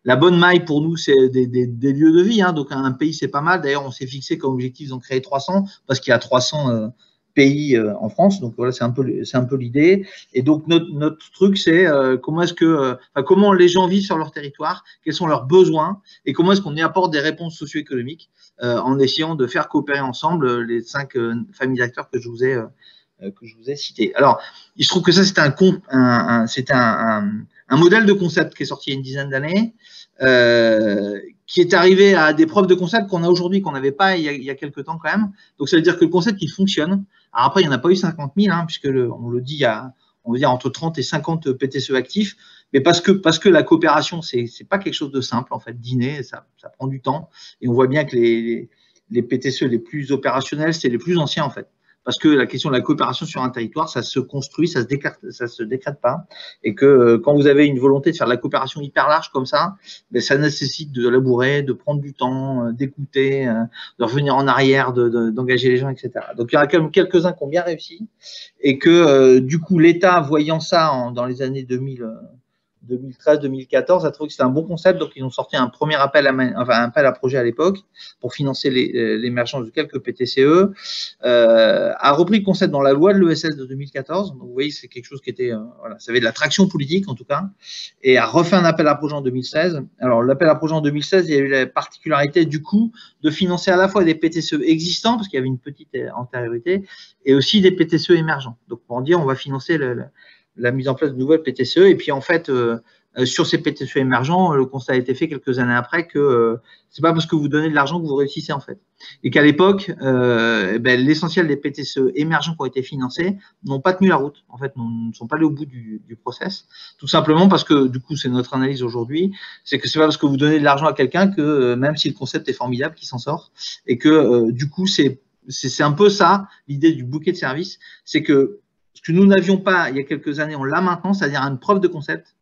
la bonne maille pour nous, c'est des lieux de vie. Hein. Donc un pays, c'est pas mal. D'ailleurs, on s'est fixé comme objectif d'en créer 300 parce qu'il y a 300 pays en France. Donc voilà, c'est un peu l'idée. Et donc notre truc, c'est comment les gens vivent sur leur territoire, quels sont leurs besoins et comment est-ce qu'on y apporte des réponses socio-économiques en essayant de faire coopérer ensemble les 5 familles d'acteurs que je vous ai cités. Alors, il se trouve que ça, c'était un modèle de concept qui est sorti il y a une dizaine d'années, qui est arrivé à des preuves de concept qu'on a aujourd'hui, qu'on n'avait pas il y a quelques temps quand même. Donc, ça veut dire que le concept, il fonctionne. Alors après, il n'y en a pas eu 50 000, hein, puisque on le dit, il y a, on va dire, entre 30 et 50 PTCE actifs, mais parce que la coopération, c'est pas quelque chose de simple, en fait. Dîner, ça prend du temps. Et on voit bien que les PTCE les plus opérationnels, c'est les plus anciens, en fait. Parce que la question de la coopération sur un territoire, ça se construit, ça se décrète pas. Et que quand vous avez une volonté de faire de la coopération hyper large comme ça, ben, ça nécessite de labourer, de prendre du temps, d'écouter, de revenir en arrière, d'engager les gens, etc. Donc, il y en a quand même quelques-uns qui ont bien réussi. Et que, du coup, l'État, voyant ça dans les années 2013-2014, a trouvé que c'était un bon concept, donc ils ont sorti un premier appel à projet à l'époque pour financer l'émergence de quelques PTCE, a repris le concept dans la loi de l'ESS de 2014, donc vous voyez c'est quelque chose qui était, voilà, ça avait de la traction politique en tout cas, et a refait un appel à projet en 2016. Alors l'appel à projet en 2016, il y a eu la particularité du coup de financer à la fois des PTCE existants, parce qu'il y avait une petite antériorité, et aussi des PTCE émergents. Donc pour dire on va financer la mise en place de nouvelles PTCE. Et puis, en fait, sur ces PTCE émergents, le constat a été fait quelques années après que c'est pas parce que vous donnez de l'argent que vous réussissez en fait. Et qu'à l'époque, l'essentiel des PTCE émergents qui ont été financés n'ont pas tenu la route, en fait, ne sont pas allés au bout du process. Tout simplement parce que, du coup, c'est notre analyse aujourd'hui, c'est que c'est pas parce que vous donnez de l'argent à quelqu'un que, même si le concept est formidable, qu'il s'en sort. Et que, du coup, c'est un peu ça, l'idée du bouquet de services, c'est que ce que nous n'avions pas il y a quelques années, on l'a maintenant, c'est-à-dire une preuve de concept,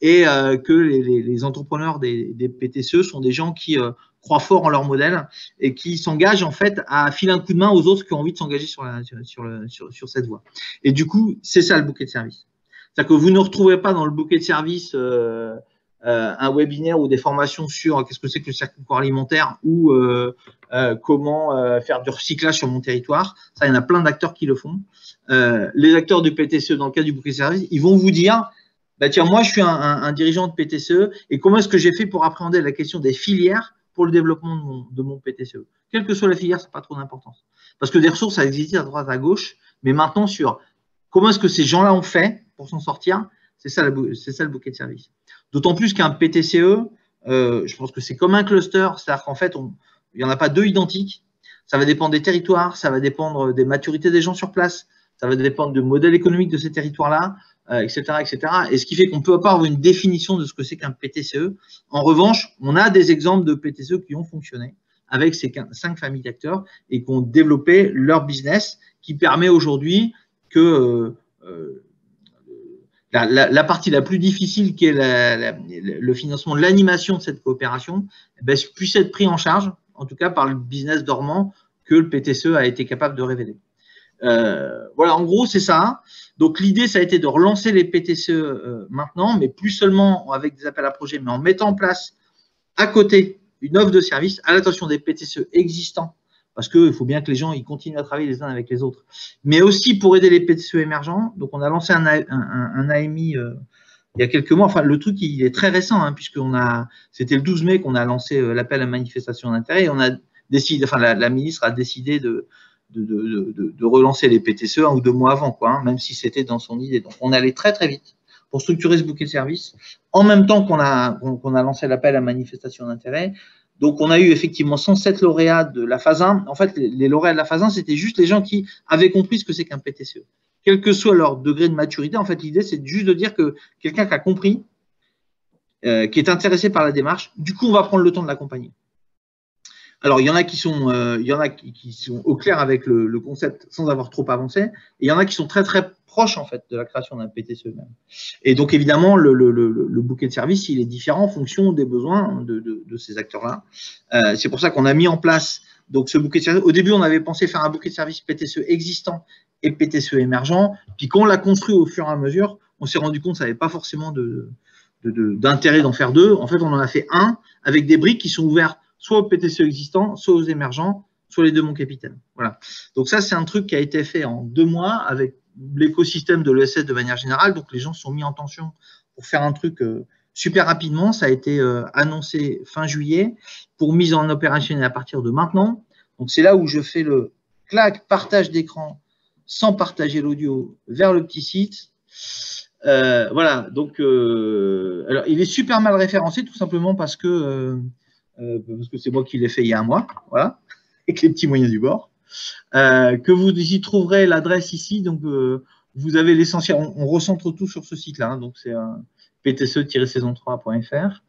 et que les entrepreneurs des PTCE sont des gens qui croient fort en leur modèle et qui s'engagent en fait à filer un coup de main aux autres qui ont envie de s'engager sur cette voie. Et du coup, c'est ça le bouquet de services. C'est-à-dire que vous ne retrouverez pas dans le bouquet de services un webinaire ou des formations sur qu'est-ce que c'est que le circuit court alimentaire ou comment faire du recyclage sur mon territoire. Ça, il y en a plein d'acteurs qui le font. Les acteurs du PTCE, dans le cas du bouquet de services, ils vont vous dire bah tiens, moi, je suis un dirigeant de PTCE et comment est-ce que j'ai fait pour appréhender la question des filières pour le développement de mon PTCE. Quelle que soit la filière, ça n'a pas trop d'importance. Parce que des ressources, ça existe à droite, à gauche, mais maintenant, sur comment est-ce que ces gens-là ont fait pour s'en sortir, c'est ça le bouquet de services. D'autant plus qu'un PTCE, je pense que c'est comme un cluster, c'est-à-dire qu'en fait, il n'y en a pas deux identiques. Ça va dépendre des territoires, ça va dépendre des maturités des gens sur place, ça va dépendre du modèle économique de ces territoires-là, etc., etc. Et ce qui fait qu'on peut pas avoir une définition de ce que c'est qu'un PTCE. En revanche, on a des exemples de PTCE qui ont fonctionné avec ces 5 familles d'acteurs et qui ont développé leur business qui permet aujourd'hui que la partie la plus difficile qui est le financement de l'animation de cette coopération puisse être pris en charge, en tout cas par le business dormant que le PTCE a été capable de révéler. Voilà, en gros, c'est ça. Donc, l'idée, ça a été de relancer les PTCE maintenant, mais plus seulement avec des appels à projets, mais en mettant en place à côté une offre de service à l'attention des PTCE existants, parce qu'il faut bien que les gens ils continuent à travailler les uns avec les autres, mais aussi pour aider les PTCE émergents. Donc, on a lancé un AMI il y a quelques mois. Enfin, le truc, il est très récent, hein, c'était le 12 mai qu'on a lancé l'appel à manifestation d'intérêt et on a décidé, enfin, la ministre a décidé de relancer les PTCE 1 ou 2 mois avant, quoi, hein, même si c'était dans son idée. Donc, on est allé très, très vite pour structurer ce bouquet de services, en même temps qu'on a lancé l'appel à manifestation d'intérêt. Donc, on a eu effectivement 107 lauréats de la phase 1. En fait, les lauréats de la phase 1, c'était juste les gens qui avaient compris ce que c'est qu'un PTCE. Quel que soit leur degré de maturité, en fait, l'idée, c'est juste de dire que quelqu'un qui a compris, qui est intéressé par la démarche, du coup, on va prendre le temps de l'accompagner. Alors, il y en a qui sont au clair avec le concept sans avoir trop avancé, et il y en a qui sont très, très proches, en fait, de la création d'un PTCE même. Et donc, évidemment, le bouquet de services, il est différent en fonction des besoins de ces acteurs-là. C'est pour ça qu'on a mis en place donc, ce bouquet de services. Au début, on avait pensé faire un bouquet de services PTCE existant et PTCE émergent, puis quand on l'a construit au fur et à mesure, on s'est rendu compte que ça n'avait pas forcément d'intérêt d'en faire 2. En fait, on en a fait un avec des briques qui sont ouvertes soit aux PTCE existants, soit aux émergents, soit les 2 mon capitaine. Voilà. Donc ça, c'est un truc qui a été fait en 2 mois avec l'écosystème de l'ESS de manière générale. Donc les gens se sont mis en tension pour faire un truc super rapidement. Ça a été annoncé fin juillet pour mise en opérationnel à partir de maintenant. Donc c'est là où je fais le clac, partage d'écran sans partager l'audio vers le petit site. Voilà. Donc, alors, il est super mal référencé tout simplement parce que c'est moi qui l'ai fait il y a un mois, voilà, avec les petits moyens du bord. Que vous y trouverez l'adresse ici, donc vous avez l'essentiel, on recentre tout sur ce site-là, hein, donc c'est ptce-saison3.fr.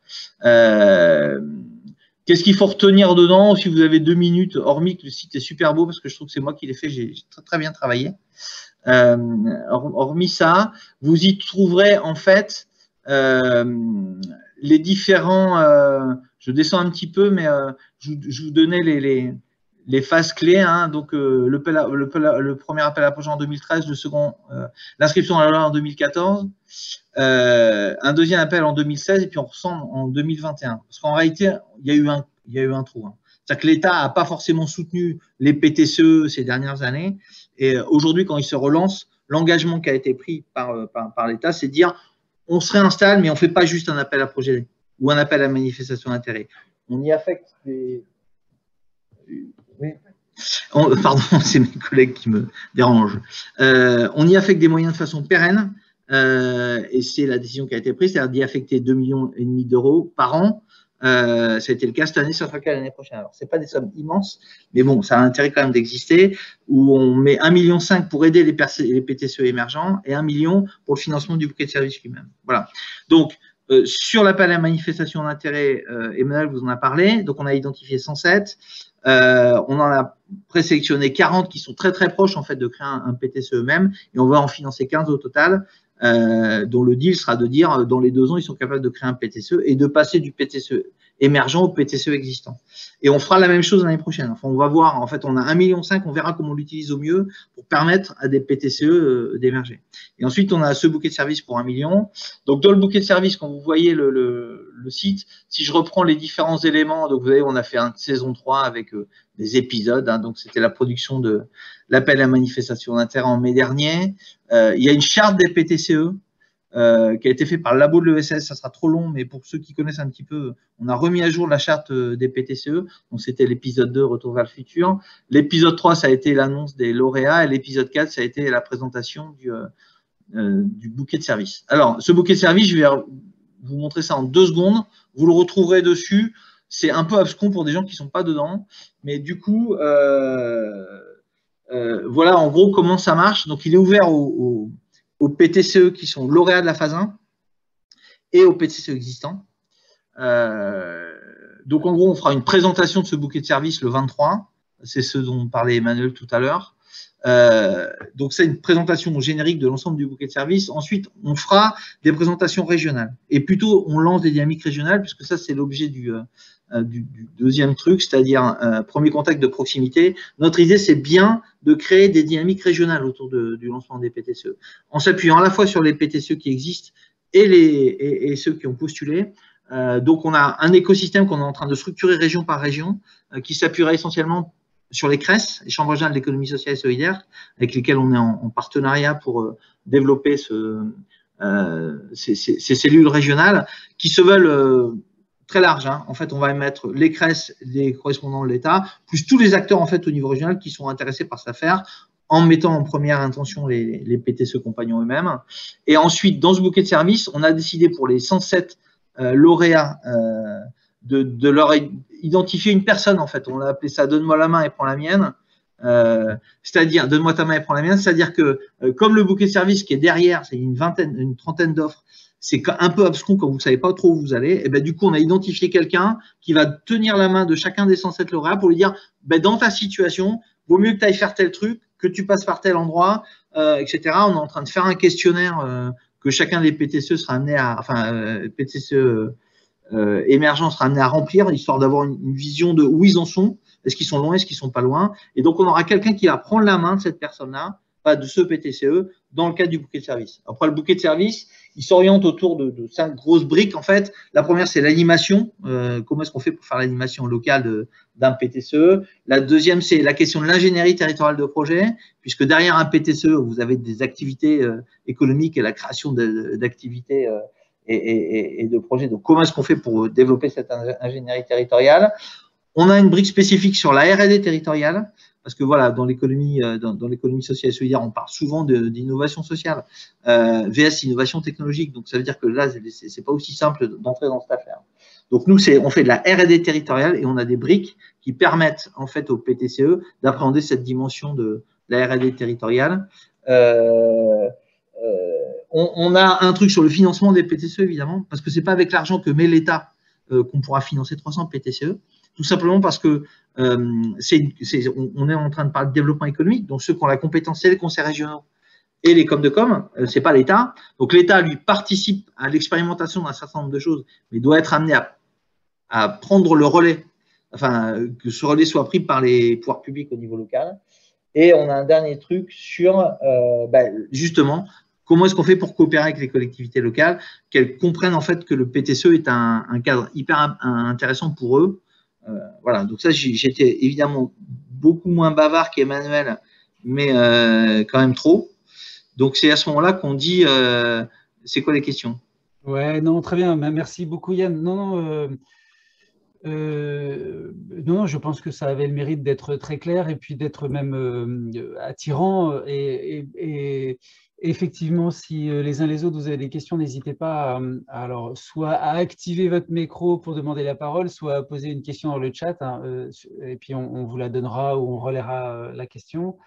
Qu'est-ce qu'il faut retenir dedans si vous avez 2 minutes, hormis que le site est super beau, parce que je trouve que c'est moi qui l'ai fait, j'ai très, très bien travaillé. Hormis ça, vous y trouverez en fait les différents... je descends un petit peu, mais je vous donnais les phases clés. Hein, donc, le premier appel à projet en 2013, le second, l'inscription à la loi en 2014, un deuxième appel en 2016 et puis on ressent en 2021. Parce qu'en réalité, il y a eu un trou. Hein. C'est-à-dire que l'État n'a pas forcément soutenu les PTCE ces dernières années. Et aujourd'hui, quand il se relance, l'engagement qui a été pris par l'État, c'est de dire on se réinstalle, mais on ne fait pas juste un appel à projet ou un appel à manifestation d'intérêt. On y affecte des... Oui. Pardon, c'est mes collègues qui me dérangent. On y affecte des moyens de façon pérenne et c'est la décision qui a été prise, c'est-à-dire d'y affecter 2,5 millions d'euros par an. Ça a été le cas cette année, ça sera le cas l'année prochaine. Alors, ce n'est pas des sommes immenses, mais bon, ça a intérêt quand même d'exister, où on met 1,5 million pour aider les PTCE émergents et 1 million pour le financement du bouquet de services lui-même. Voilà. Donc, sur l'appel à manifestation d'intérêt, Emmanuel vous en a parlé. Donc, on a identifié 107. On en a présélectionné 40 qui sont très, très proches en fait, de créer un PTCE eux-mêmes, et on va en financer 15 au total. Dont le deal sera de dire dans les 2 ans, ils sont capables de créer un PTCE et de passer du PTCE émergent au PTCE existant. Et on fera la même chose l'année prochaine. Enfin, on va voir, en fait, on a 1,5 million, on verra comment on l'utilise au mieux pour permettre à des PTCE d'émerger. Et ensuite, on a ce bouquet de services pour 1 million. Donc, dans le bouquet de services, quand vous voyez le site, si je reprends les différents éléments, donc vous voyez, on a fait une saison 3 avec des épisodes, hein, donc c'était la production de l'appel à manifestation d'intérêt en mai dernier. Il y a une charte des PTCE qui a été faite par le labo de l'ESS, ça sera trop long, mais pour ceux qui connaissent un petit peu, on a remis à jour la charte des PTCE, donc c'était l'épisode 2, Retour vers le futur. L'épisode 3, ça a été l'annonce des lauréats, et l'épisode 4, ça a été la présentation du bouquet de services. Alors, ce bouquet de services, je vais vous montrer ça en 2 secondes, vous le retrouverez dessus, c'est un peu abscon pour des gens qui ne sont pas dedans, mais du coup, voilà en gros comment ça marche. Donc, il est ouvert aux PTCE qui sont lauréats de la phase 1 et aux PTCE existants. Donc, en gros, on fera une présentation de ce bouquet de services le 23. C'est ce dont parlait Emmanuel tout à l'heure. Donc, c'est une présentation générique de l'ensemble du bouquet de services. Ensuite, on fera des présentations régionales. Et plutôt, on lance des dynamiques régionales, puisque ça, c'est l'objet du deuxième truc, c'est-à-dire premier contact de proximité. Notre idée, c'est bien de créer des dynamiques régionales autour du lancement des PTCE, en s'appuyant à la fois sur les PTCE qui existent et ceux qui ont postulé. Donc, on a un écosystème qu'on est en train de structurer région par région, qui s'appuiera essentiellement sur les CRES, les chambres régionales de l'économie sociale et solidaire, avec lesquelles on est en partenariat pour développer ces cellules régionales qui se veulent très larges. Hein. En fait, on va mettre les CRES, les correspondants de l'État, plus tous les acteurs en fait, au niveau régional qui sont intéressés par cette affaire, en mettant en première intention les PTCE compagnons eux-mêmes. Et ensuite, dans ce bouquet de services, on a décidé pour les 107 lauréats de leur identifier une personne, en fait. On a appelé ça « Donne-moi la main et prends la mienne ». C'est-à-dire, donne-moi ta main et prends la mienne, c'est-à-dire que comme le bouquet de services qui est derrière, c'est une trentaine d'offres, c'est un peu abscon quand vous ne savez pas trop où vous allez, et ben, du coup, on a identifié quelqu'un qui va tenir la main de chacun des 107 lauréats pour lui dire, ben, dans ta situation, vaut mieux que tu ailles faire tel truc, que tu passes par tel endroit, etc. On est en train de faire un questionnaire que chacun des PTCE sera amené à, PTCE émergents sera amené à remplir, histoire d'avoir une vision de où ils en sont, est-ce qu'ils sont loin, est-ce qu'ils sont pas loin. Et donc, on aura quelqu'un qui va prendre la main de cette personne-là, de ce PTCE, dans le cadre du bouquet de services. Après, le bouquet de services, il s'oriente autour de 5 grosses briques, en fait. La première, c'est l'animation. Comment est-ce qu'on fait pour faire l'animation locale d'un PTCE? La deuxième, c'est la question de l'ingénierie territoriale de projet, puisque derrière un PTCE, vous avez des activités économiques et la création d'activités et de projets. Donc, comment est-ce qu'on fait pour développer cette ingénierie territoriale? On a une brique spécifique sur la R&D territoriale, parce que voilà, dans l'économie sociale et solidaire, on parle souvent d'innovation sociale, VS innovation technologique. Donc, ça veut dire que là, c'est pas aussi simple d'entrer dans cette affaire. Donc, nous, on fait de la R&D territoriale et on a des briques qui permettent, en fait, au PTCE d'appréhender cette dimension de la R&D territoriale. On a un truc sur le financement des PTCE, évidemment, parce que c'est pas avec l'argent que met l'État qu'on pourra financer 300 PTCE. Tout simplement parce que on est en train de parler de développement économique, donc ceux qui ont la compétence, c'est les conseils régionaux et les coms de com, c'est pas l'État. Donc l'État, lui, participe à l'expérimentation d'un certain nombre de choses, mais doit être amené à prendre le relais, enfin, que ce relais soit pris par les pouvoirs publics au niveau local. Et on a un dernier truc sur, justement, comment est-ce qu'on fait pour coopérer avec les collectivités locales, qu'elles comprennent en fait que le PTCE est un cadre hyper intéressant pour eux. Voilà, donc ça, j'étais évidemment beaucoup moins bavard qu'Emmanuel, mais quand même trop. Donc, c'est à ce moment-là qu'on dit, c'est quoi les questions? Ouais, non, très bien. Merci beaucoup, Yann. Non, je pense que ça avait le mérite d'être très clair et puis d'être même attirant et effectivement, si les uns les autres, vous avez des questions, n'hésitez pas alors, soit à activer votre micro pour demander la parole, soit à poser une question dans le chat, hein, et puis on vous la donnera ou on relaiera la question.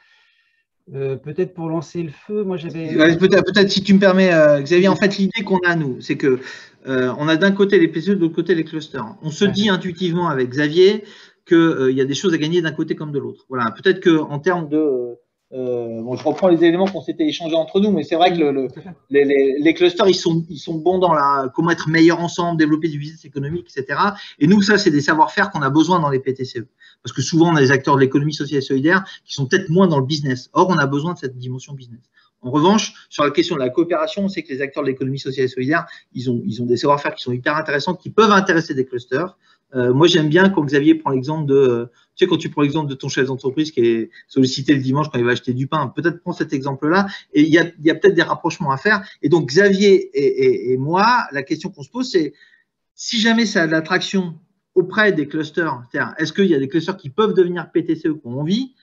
Peut-être pour lancer le feu, moi j'avais… Peut-être si tu me permets, Xavier, en fait l'idée qu'on a nous, c'est que on a d'un côté les PCE, de l'autre côté les clusters. On se dit intuitivement avec Xavier qu'il y a des choses à gagner d'un côté comme de l'autre. Voilà, peut-être qu'en termes de… bon, je reprends les éléments qu'on s'était échangés entre nous, mais c'est vrai que les clusters, ils sont bons dans comment être meilleurs ensemble, développer du business économique, etc. Et nous, ça, c'est des savoir-faire qu'on a besoin dans les PTCE. Parce que souvent, on a des acteurs de l'économie sociale et solidaire qui sont peut-être moins dans le business. Or, on a besoin de cette dimension business. En revanche, sur la question de la coopération, on sait que les acteurs de l'économie sociale et solidaire, ils ont des savoir-faire qui sont hyper intéressants, qui peuvent intéresser des clusters. Moi, j'aime bien quand Xavier prend l'exemple de… Tu sais, quand tu prends l'exemple de ton chef d'entreprise qui est sollicité le dimanche quand il va acheter du pain, peut-être prends cet exemple-là et il y a peut-être des rapprochements à faire. Et donc, Xavier et moi, la question qu'on se pose, c'est si jamais ça a de l'attraction auprès des clusters, c'est-à-dire est-ce qu'il y a des clusters qui peuvent devenir PTCE qu'on a envie,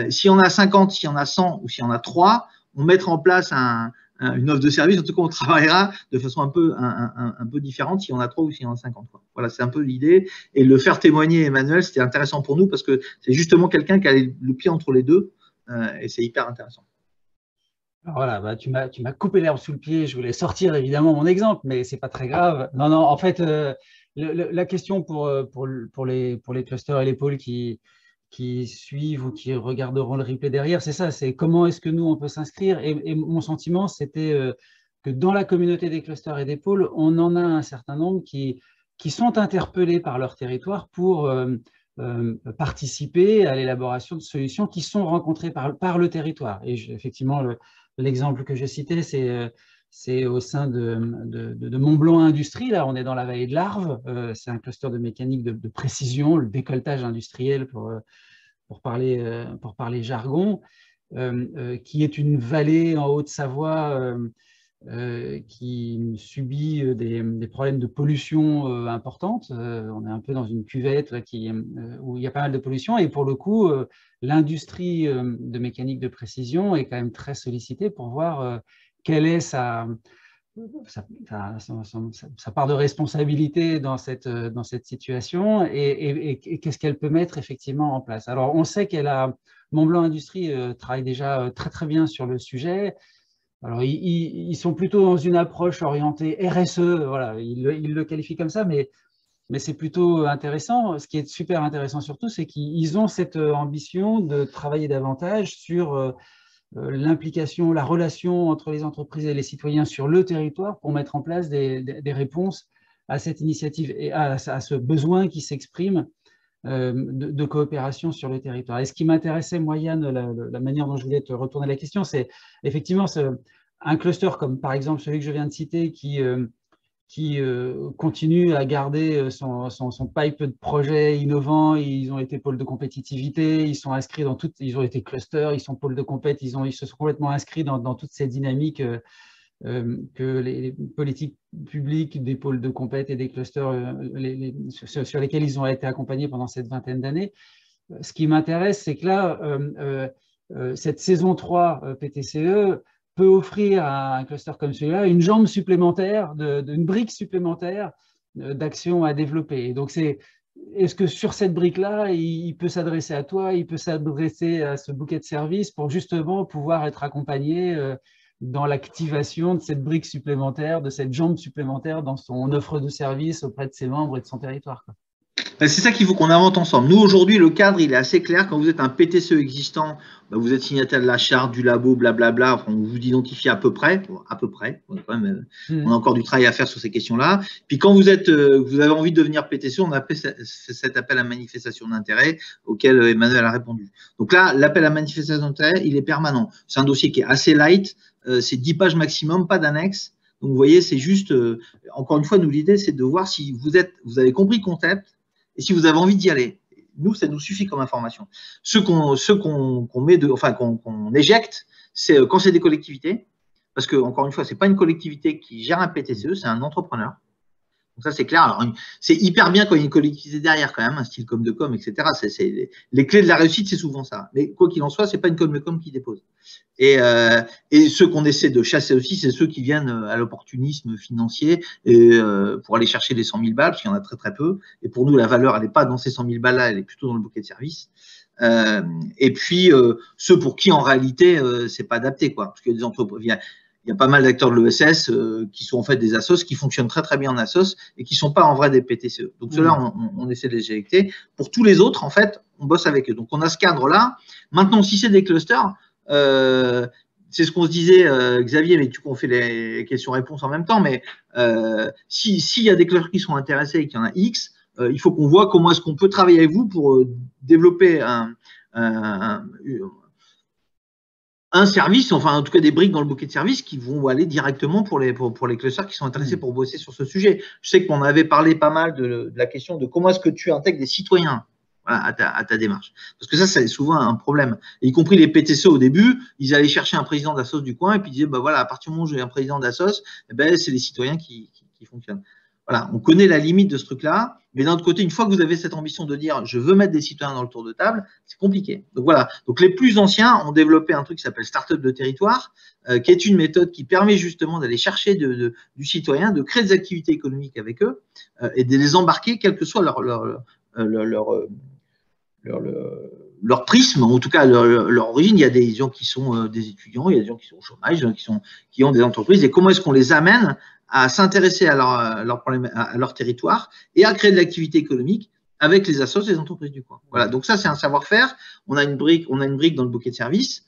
s'il y en a 50, s'il y en a 100 ou s'il y en a 3, on mettra en place une offre de service. En tout cas, on travaillera de façon un peu différente s'il y en a 3 ou s'il y en a 50. Quoi. Voilà, c'est un peu l'idée. Et le faire témoigner Emmanuel, c'était intéressant pour nous parce que c'est justement quelqu'un qui a le pied entre les deux et c'est hyper intéressant. Alors voilà, bah, tu m'as coupé l'herbe sous le pied. Je voulais sortir évidemment mon exemple, mais c'est pas très grave. Non, en fait, la question pour les clusters et les pôles qui suivent ou qui regarderont le replay derrière, c'est ça, c'est comment est-ce que nous, on peut s'inscrire. Et mon sentiment, c'était que dans la communauté des clusters et des pôles, on en a un certain nombre qui sont interpellés par leur territoire pour participer à l'élaboration de solutions qui sont rencontrées par le territoire. Et effectivement, l'exemple que j'ai cité, c'est au sein de Montblanc Industrie. Là, on est dans la vallée de l'Arve. C'est un cluster de mécanique de précision, le décolletage industriel pour parler jargon, qui est une vallée en Haute-Savoie qui subit des problèmes de pollution importantes. On est un peu dans une cuvette où il y a pas mal de pollution. Et pour le coup, l'industrie de mécanique de précision est quand même très sollicitée pour voir quelle est sa part de responsabilité dans cette situation et qu'est-ce qu'elle peut mettre effectivement en place. Alors, on sait Montblanc Industrie travaille déjà très, très bien sur le sujet. Alors, ils sont plutôt dans une approche orientée RSE, voilà, ils le qualifient comme ça, mais c'est plutôt intéressant. Ce qui est super intéressant surtout, c'est qu'ils ont cette ambition de travailler davantage sur l'implication, la relation entre les entreprises et les citoyens sur le territoire pour mettre en place des réponses à cette initiative et à ce besoin qui s'exprime de coopération sur le territoire. Et ce qui m'intéressait, moi, Yann, la manière dont je voulais te retourner la question, c'est effectivement un cluster comme par exemple celui que je viens de citer qui continue à garder son pipe de projets innovants. Ils ont été pôles de compétitivité, ils sont inscrits ils ont été clusters, ils sont pôles de compét, ils se sont complètement inscrits dans toutes ces dynamiques que les politiques publiques des pôles de compét et des clusters sur lesquels ils ont été accompagnés pendant cette vingtaine d'années. Ce qui m'intéresse, c'est que là, cette saison 3 PTCE peut offrir à un cluster comme celui-là une jambe supplémentaire, une brique supplémentaire d'action à développer. Et donc, est-ce que sur cette brique-là, il peut s'adresser à toi, il peut s'adresser à ce bouquet de services pour justement pouvoir être accompagné dans l'activation de cette brique supplémentaire, de cette jambe supplémentaire dans son offre de service auprès de ses membres et de son territoire, quoi. C'est ça qu'il faut qu'on invente ensemble. Nous, aujourd'hui, le cadre, il est assez clair. Quand vous êtes un PTCE existant, vous êtes signataire de la charte, du labo, blablabla, on vous identifie à peu près. On a encore du travail à faire sur ces questions-là. Puis quand vous avez envie de devenir PTCE, on a fait cet appel à manifestation d'intérêt auquel Emmanuel a répondu. Donc là, l'appel à manifestation d'intérêt, il est permanent. C'est un dossier qui est assez light. C'est 10 pages maximum, pas d'annexe. Donc vous voyez, c'est juste, encore une fois, nous, l'idée, c'est de voir si vous avez compris le concept et si vous avez envie d'y aller. Nous, ça nous suffit comme information. Ce qu'on éjecte, c'est quand c'est des collectivités, parce que, encore une fois, c'est pas une collectivité qui gère un PTCE, c'est un entrepreneur. Donc ça, c'est clair. Alors, c'est hyper bien quand il y a une collectivité derrière, quand même, un style com de com, etc. Les clés de la réussite, c'est souvent ça. Mais quoi qu'il en soit, c'est pas une com de com qui dépose. Et ceux qu'on essaie de chasser aussi, c'est ceux qui viennent à l'opportunisme financier pour aller chercher les 100 000 balles, parce qu'il y en a très très peu. Et pour nous, la valeur, elle n'est pas dans ces 100 000 balles-là, elle est plutôt dans le bouquet de services. Et puis ceux pour qui en réalité c'est pas adapté, quoi, parce qu'il y a des entreprises, il y a pas mal d'acteurs de l'ESS qui sont en fait des assos qui fonctionnent très très bien en assos et qui sont pas en vrai des PTCE. Donc ceux-là, on essaie de les éjecter. Pour tous les autres, en fait, on bosse avec eux. Donc on a ce cadre-là. Maintenant, si c'est des clusters, c'est ce qu'on se disait, Xavier, mais on fait les questions-réponses en même temps. Mais s'il y a des clusters qui sont intéressés et qu'il y en a X, il faut qu'on voit comment est-ce qu'on peut travailler avec vous pour développer un service, enfin en tout cas des briques dans le bouquet de services qui vont aller directement pour les clusters qui sont intéressés pour bosser sur ce sujet. Je sais qu'on avait parlé pas mal de la question de comment est-ce que tu intègres des citoyens à ta démarche. Parce que ça, c'est souvent un problème. Et y compris les PTCE au début, ils allaient chercher un président d'assos du coin et puis ils disaient, bah voilà, à partir du moment où j'ai un président d'assos, eh ben, c'est les citoyens qui fonctionnent. Voilà, on connaît la limite de ce truc-là, mais d'un autre côté, une fois que vous avez cette ambition de dire je veux mettre des citoyens dans le tour de table, c'est compliqué. Donc voilà, donc les plus anciens ont développé un truc qui s'appelle Startup de territoire, qui est une méthode qui permet justement d'aller chercher du citoyen, de créer des activités économiques avec eux et de les embarquer, quel que soit leur prisme, en tout cas leur origine. Il y a des gens qui sont des étudiants, il y a des gens qui sont au chômage, des gens qui ont des entreprises, et comment est-ce qu'on les amène à s'intéresser à leur territoire et à créer de l'activité économique avec les assos et les entreprises du coin. Voilà, donc ça c'est un savoir-faire. On a une brique dans le bouquet de services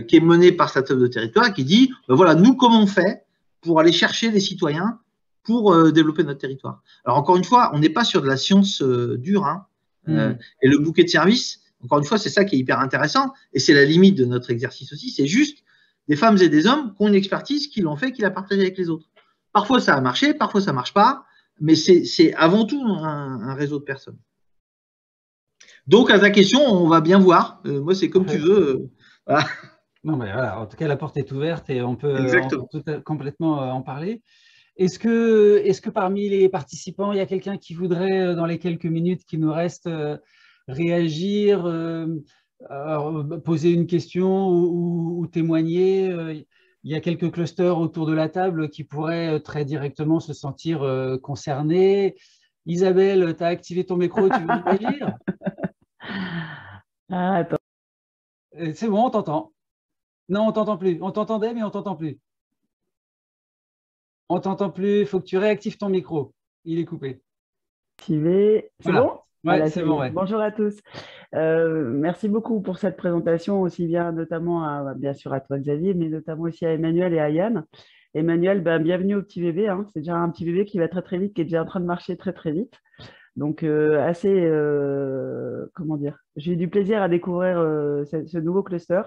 qui est menée par Startup de territoire qui dit ben voilà, nous comment on fait pour aller chercher les citoyens pour développer notre territoire. Alors encore une fois, on n'est pas sur de la science dure, hein. Et le bouquet de services, encore une fois, c'est ça qui est hyper intéressant et c'est la limite de notre exercice aussi, c'est juste des femmes et des hommes qui ont une expertise, qui l'ont fait, qui la partagent avec les autres. Parfois ça a marché, parfois ça ne marche pas, mais c'est avant tout un réseau de personnes. Donc à ta question, on va bien voir. Moi c'est comme tu veux. Voilà. Non, mais voilà, en tout cas la porte est ouverte et on peut complètement en parler. Est-ce que parmi les participants, il y a quelqu'un qui voudrait, dans les quelques minutes qui nous restent, réagir, poser une question ou témoigner? Il y a quelques clusters autour de la table qui pourraient très directement se sentir concernés. Isabelle, tu as activé ton micro, tu veux réagir? Attends. C'est bon, on t'entend. Non, on t'entend plus. On t'entendait, mais on t'entend plus. On t'entend plus, il faut que tu réactives ton micro. Il est coupé. Activé. C'est voilà. bon? Ouais, voilà, c'est bon. Ouais. Bonjour à tous. Merci beaucoup pour cette présentation, aussi bien notamment bien sûr à toi Xavier, mais notamment aussi à Emmanuel et à Yann. Emmanuel, bienvenue au petit bébé. Hein. C'est déjà un petit bébé qui va très très vite, qui est déjà en train de marcher très très vite. Donc comment dire, j'ai eu du plaisir à découvrir ce nouveau cluster.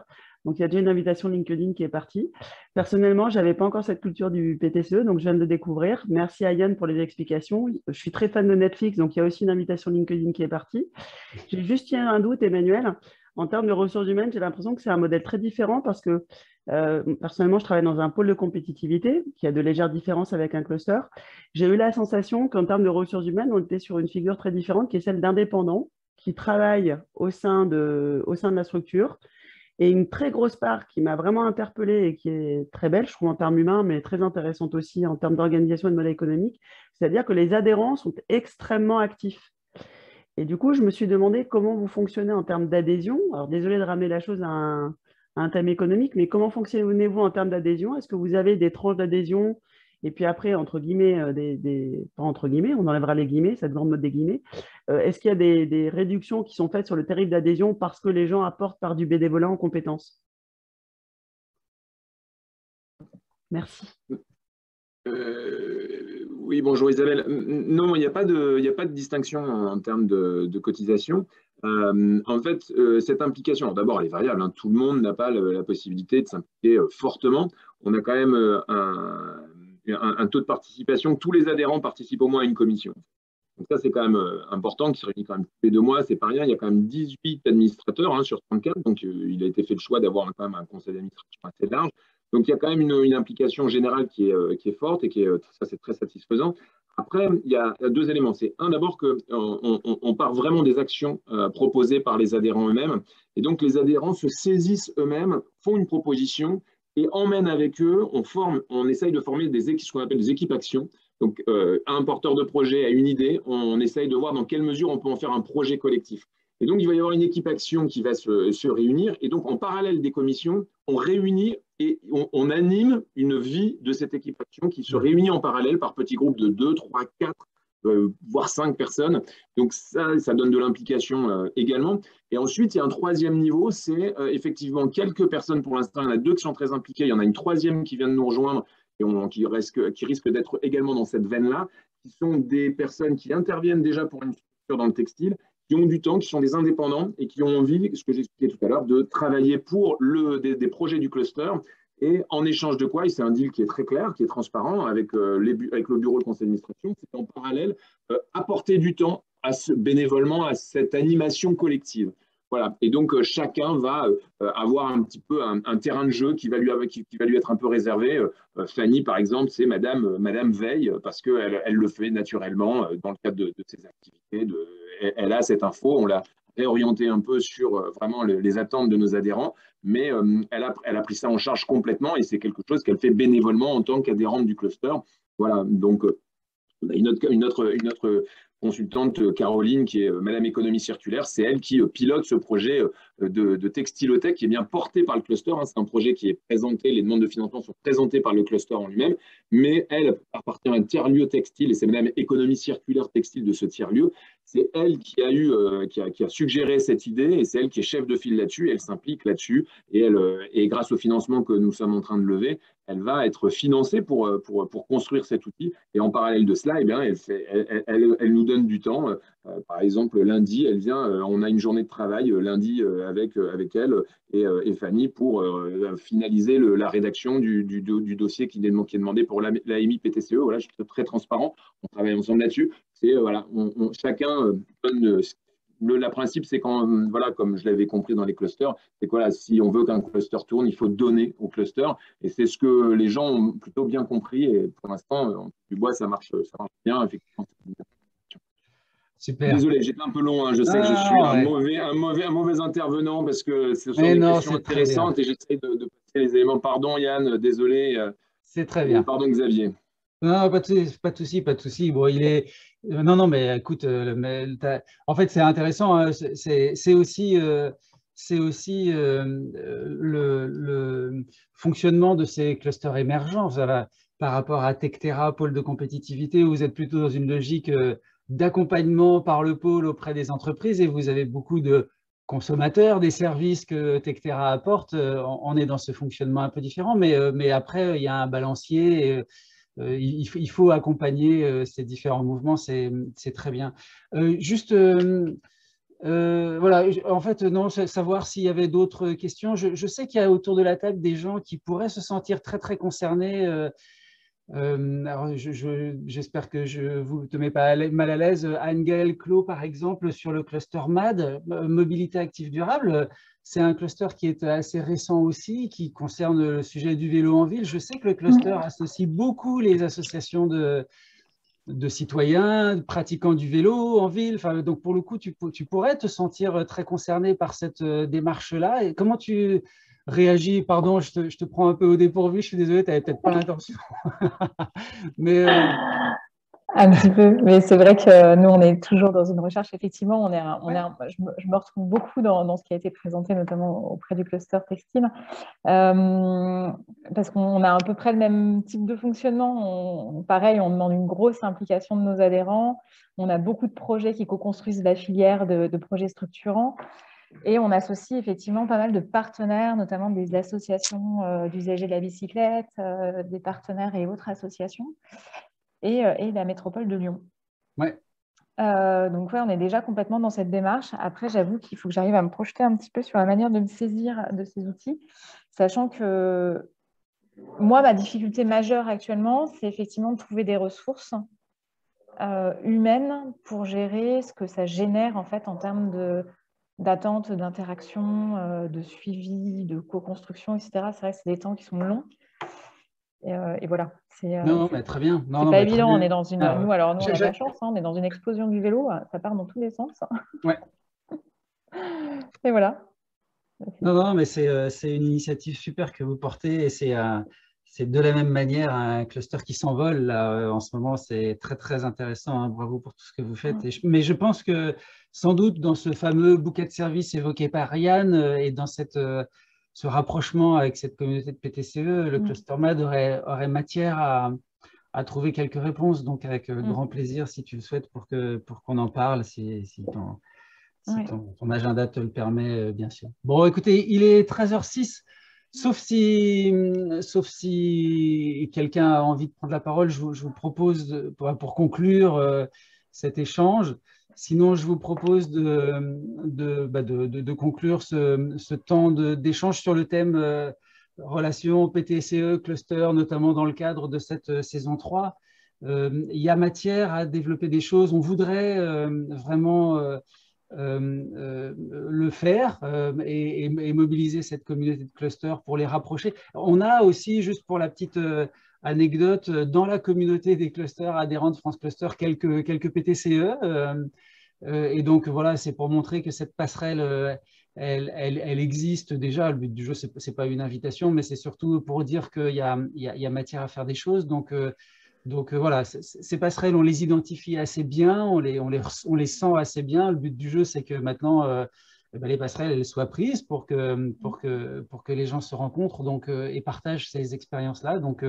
Donc, il y a déjà une invitation LinkedIn qui est partie. Personnellement, je n'avais pas encore cette culture du PTCE, donc je viens de le découvrir. Merci à Yann pour les explications. Je suis très fan de Netflix, donc il y a aussi une invitation LinkedIn qui est partie. J'ai juste un doute, Emmanuel. En termes de ressources humaines, j'ai l'impression que c'est un modèle très différent parce que personnellement, je travaille dans un pôle de compétitivité qui a de légères différences avec un cluster. J'ai eu la sensation qu'en termes de ressources humaines, on était sur une figure très différente qui est celle d'indépendants qui travaillent au sein de la structure. Et une très grosse part qui m'a vraiment interpellée et qui est très belle, je trouve, en termes humains, mais très intéressante aussi en termes d'organisation et de modèle économique, c'est-à-dire que les adhérents sont extrêmement actifs. Et du coup, je me suis demandé comment vous fonctionnez en termes d'adhésion. Alors, désolé de ramener la chose à un thème économique, mais comment fonctionnez-vous en termes d'adhésion? Est-ce que vous avez des tranches d'adhésion? Et puis après, entre guillemets, pas entre guillemets, on enlèvera les guillemets, ça demande mode des guillemets. Est-ce qu'il y a des réductions qui sont faites sur le tarif d'adhésion parce que les gens apportent par du bénévolat en compétences? Merci. Oui, bonjour Isabelle. Non, il n'y a pas de distinction en termes de cotisation. En fait, cette implication, d'abord, elle est variable. Hein. Tout le monde n'a pas la possibilité de s'impliquer fortement. On a quand même un taux de participation. Tous les adhérents participent au moins à une commission. Donc ça, c'est quand même important, qui se réunit quand même tous les 2 mois. C'est pas rien. Il y a quand même 18 administrateurs sur 34. Donc, il a été fait le choix d'avoir quand même un conseil d'administration assez large. Donc, il y a quand même une implication générale qui est forte et ça, c'est très satisfaisant. Après, il y a deux éléments. C'est un, d'abord, qu'on part vraiment des actions proposées par les adhérents eux-mêmes. Et donc, les adhérents se saisissent eux-mêmes, font une proposition et emmènent avec eux, on essaye de former ce qu'on appelle des équipes actions. Donc, un porteur de projet a une idée, on essaye de voir dans quelle mesure on peut en faire un projet collectif. Et donc, il va y avoir une équipe action qui va se réunir. Et donc, en parallèle des commissions, on réunit et on anime une vie de cette équipe action qui se réunit en parallèle par petits groupes de 2, 3, 4, voire 5 personnes. Donc, ça donne de l'implication également. Et ensuite, il y a un troisième niveau, c'est effectivement quelques personnes pour l'instant. Il y en a 2 qui sont très impliquées. Il y en a une troisième qui vient de nous rejoindre et qui risque d'être également dans cette veine-là, qui sont des personnes qui interviennent déjà pour une structure dans le textile, qui ont du temps, qui sont des indépendants et qui ont envie, ce que j'expliquais tout à l'heure, de travailler pour des projets du cluster. Et en échange de quoi, et c'est un deal qui est très clair, qui est transparent avec le bureau de conseil d'administration, c'est en parallèle apporter du temps bénévolement à cette animation collective. Voilà. Et donc, chacun va avoir un petit peu un terrain de jeu qui va lui être un peu réservé. Fanny, par exemple, c'est Madame Veille, parce qu'elle le fait naturellement dans le cadre de ses activités. Elle a cette info, on l'a réorientée un peu sur vraiment les attentes de nos adhérents, mais elle a pris ça en charge complètement et c'est quelque chose qu'elle fait bénévolement en tant qu'adhérente du cluster. Voilà, donc on a une autre consultante, Caroline, qui est Madame Économie Circulaire. C'est elle qui pilote ce projet de Textilotech qui est bien porté par le cluster. C'est un projet qui est présenté, les demandes de financement sont présentées par le cluster en lui-même, mais elle appartient à un tiers-lieu textile et c'est Madame Économie Circulaire Textile de ce tiers-lieu. C'est elle qui a suggéré cette idée et c'est elle qui est chef de file là-dessus. Elle s'implique là-dessus et grâce au financement que nous sommes en train de lever, elle va être financée pour construire cet outil. Et en parallèle de cela, eh bien, elle nous donne du temps. Par exemple, lundi, elle vient, on a une journée de travail lundi avec elle et Fanny pour finaliser la rédaction du dossier qui est demandé pour l'AMI PTCE. Voilà, je suis très transparent. On travaille ensemble là-dessus. Voilà, chacun donne. Le principe, c'est voilà, comme je l'avais compris dans les clusters, c'est que voilà, si on veut qu'un cluster tourne, il faut donner au cluster. Et c'est ce que les gens ont plutôt bien compris. Et pour l'instant, du bois, ça marche bien, effectivement. Super. Désolé, j'étais un peu long. Hein. Je sais que je suis un mauvais intervenant parce que ce sont des questions intéressantes et j'essaie de passer les éléments. Pardon, Yann, désolé. C'est très bien. Pardon, Xavier. Non, pas de souci. Bon, non, mais écoute, en fait, c'est intéressant. Hein, c'est aussi le fonctionnement de ces clusters émergents. Par rapport à Tectera, pôle de compétitivité, où vous êtes plutôt dans une logique d'accompagnement par le pôle auprès des entreprises et vous avez beaucoup de consommateurs des services que Tectera apporte. On est dans ce fonctionnement un peu différent, mais après, il y a un balancier. Il faut accompagner ces différents mouvements, c'est très bien. Voilà, en fait, non, savoir s'il y avait d'autres questions. Je sais qu'il y a autour de la table des gens qui pourraient se sentir très, très concernés. Alors, j'espère que je ne vous te mets pas mal à l'aise. Anne-Gaëlle Clos, par exemple, sur le cluster MAD, Mobilité Active Durable, c'est un cluster qui est assez récent aussi, qui concerne le sujet du vélo en ville. Je sais que le cluster associe beaucoup les associations de citoyens, pratiquants du vélo en ville. Enfin, donc, pour le coup, tu pourrais te sentir très concerné par cette démarche-là. Et comment tu réagis? Pardon, je te prends un peu au dépourvu, je suis désolé, tu n'avais peut-être pas l'intention. Mais un petit peu, mais c'est vrai que nous, on est toujours dans une recherche. Effectivement, je me retrouve beaucoup dans ce qui a été présenté, notamment auprès du cluster textile, parce qu'on a à peu près le même type de fonctionnement. Pareil, on demande une grosse implication de nos adhérents. On a beaucoup de projets qui co-construisent la filière de projets structurants. Et on associe effectivement pas mal de partenaires, notamment des associations d'usagers de la bicyclette, des partenaires et autres associations. Et la métropole de Lyon. Ouais. Donc, on est déjà complètement dans cette démarche. Après, j'avoue qu'il faut que j'arrive à me projeter un petit peu sur la manière de me saisir de ces outils, sachant que moi, ma difficulté majeure actuellement, c'est effectivement de trouver des ressources humaines pour gérer ce que ça génère en fait en termes d'attente, d'interaction, de suivi, de co-construction, etc. C'est vrai que c'est des temps qui sont longs. Et voilà. Non, mais très bien. C'est pas évident. On est dans une. Alors, nous, on a de la chance. On est dans une explosion du vélo. Ça part dans tous les sens. Ouais. Et voilà. Non, mais c'est une initiative super que vous portez et c'est de la même manière un cluster qui s'envole là, en ce moment. C'est très, très intéressant. Hein. Bravo pour tout ce que vous faites. Mais je pense que sans doute dans ce fameux bouquet de services évoqué par Yann et dans ce rapprochement avec cette communauté de PTCE, le cluster MAD aurait matière à trouver quelques réponses. Donc, avec grand plaisir, si tu le souhaites, pour qu'on en parle, si ton agenda te le permet, bien sûr. Bon, écoutez, il est 13h06. Sauf si quelqu'un a envie de prendre la parole, je vous propose, pour conclure cet échange, sinon je vous propose de conclure ce temps d'échange sur le thème relations PTCE, cluster, notamment dans le cadre de cette saison 3. Il y a matière à développer des choses. On voudrait vraiment le faire et mobiliser cette communauté de clusters pour les rapprocher. On a aussi, juste pour la petite anecdote, dans la communauté des clusters adhérents de France Cluster, quelques PTCE. Et donc, voilà, c'est pour montrer que cette passerelle, elle existe déjà. Le but du jeu, ce n'est pas une invitation, mais c'est surtout pour dire qu'il y a matière à faire des choses. Donc voilà, ces passerelles, on les identifie assez bien, on les sent assez bien. Le but du jeu, c'est que maintenant, les passerelles elles soient prises pour que les gens se rencontrent et partagent ces expériences-là. Donc,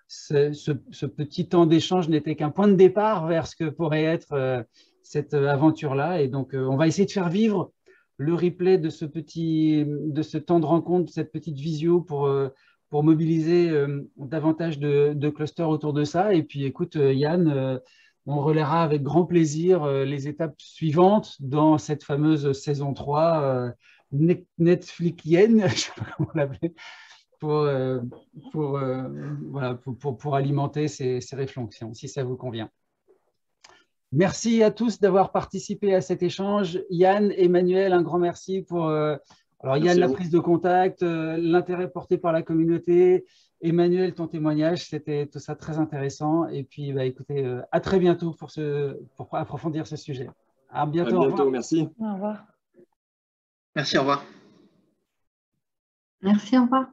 ce petit temps d'échange n'était qu'un point de départ vers ce que pourrait être cette aventure-là. Et donc, on va essayer de faire vivre le replay de ce temps de rencontre, cette petite visio pour mobiliser davantage de clusters autour de ça. Et puis, écoute, Yann, on relaiera avec grand plaisir les étapes suivantes dans cette fameuse saison 3 Netflixienne, je ne sais pas comment l'appeler, pour alimenter ces réflexions, si ça vous convient. Merci à tous d'avoir participé à cet échange. Yann, Emmanuel, un grand merci pour alors Yann, la prise de contact, l'intérêt porté par la communauté. Emmanuel, ton témoignage, c'était tout ça très intéressant. Et puis, écoutez, à très bientôt pour approfondir ce sujet. À bientôt. À bientôt, merci. Au revoir. Merci, au revoir. Merci, au revoir.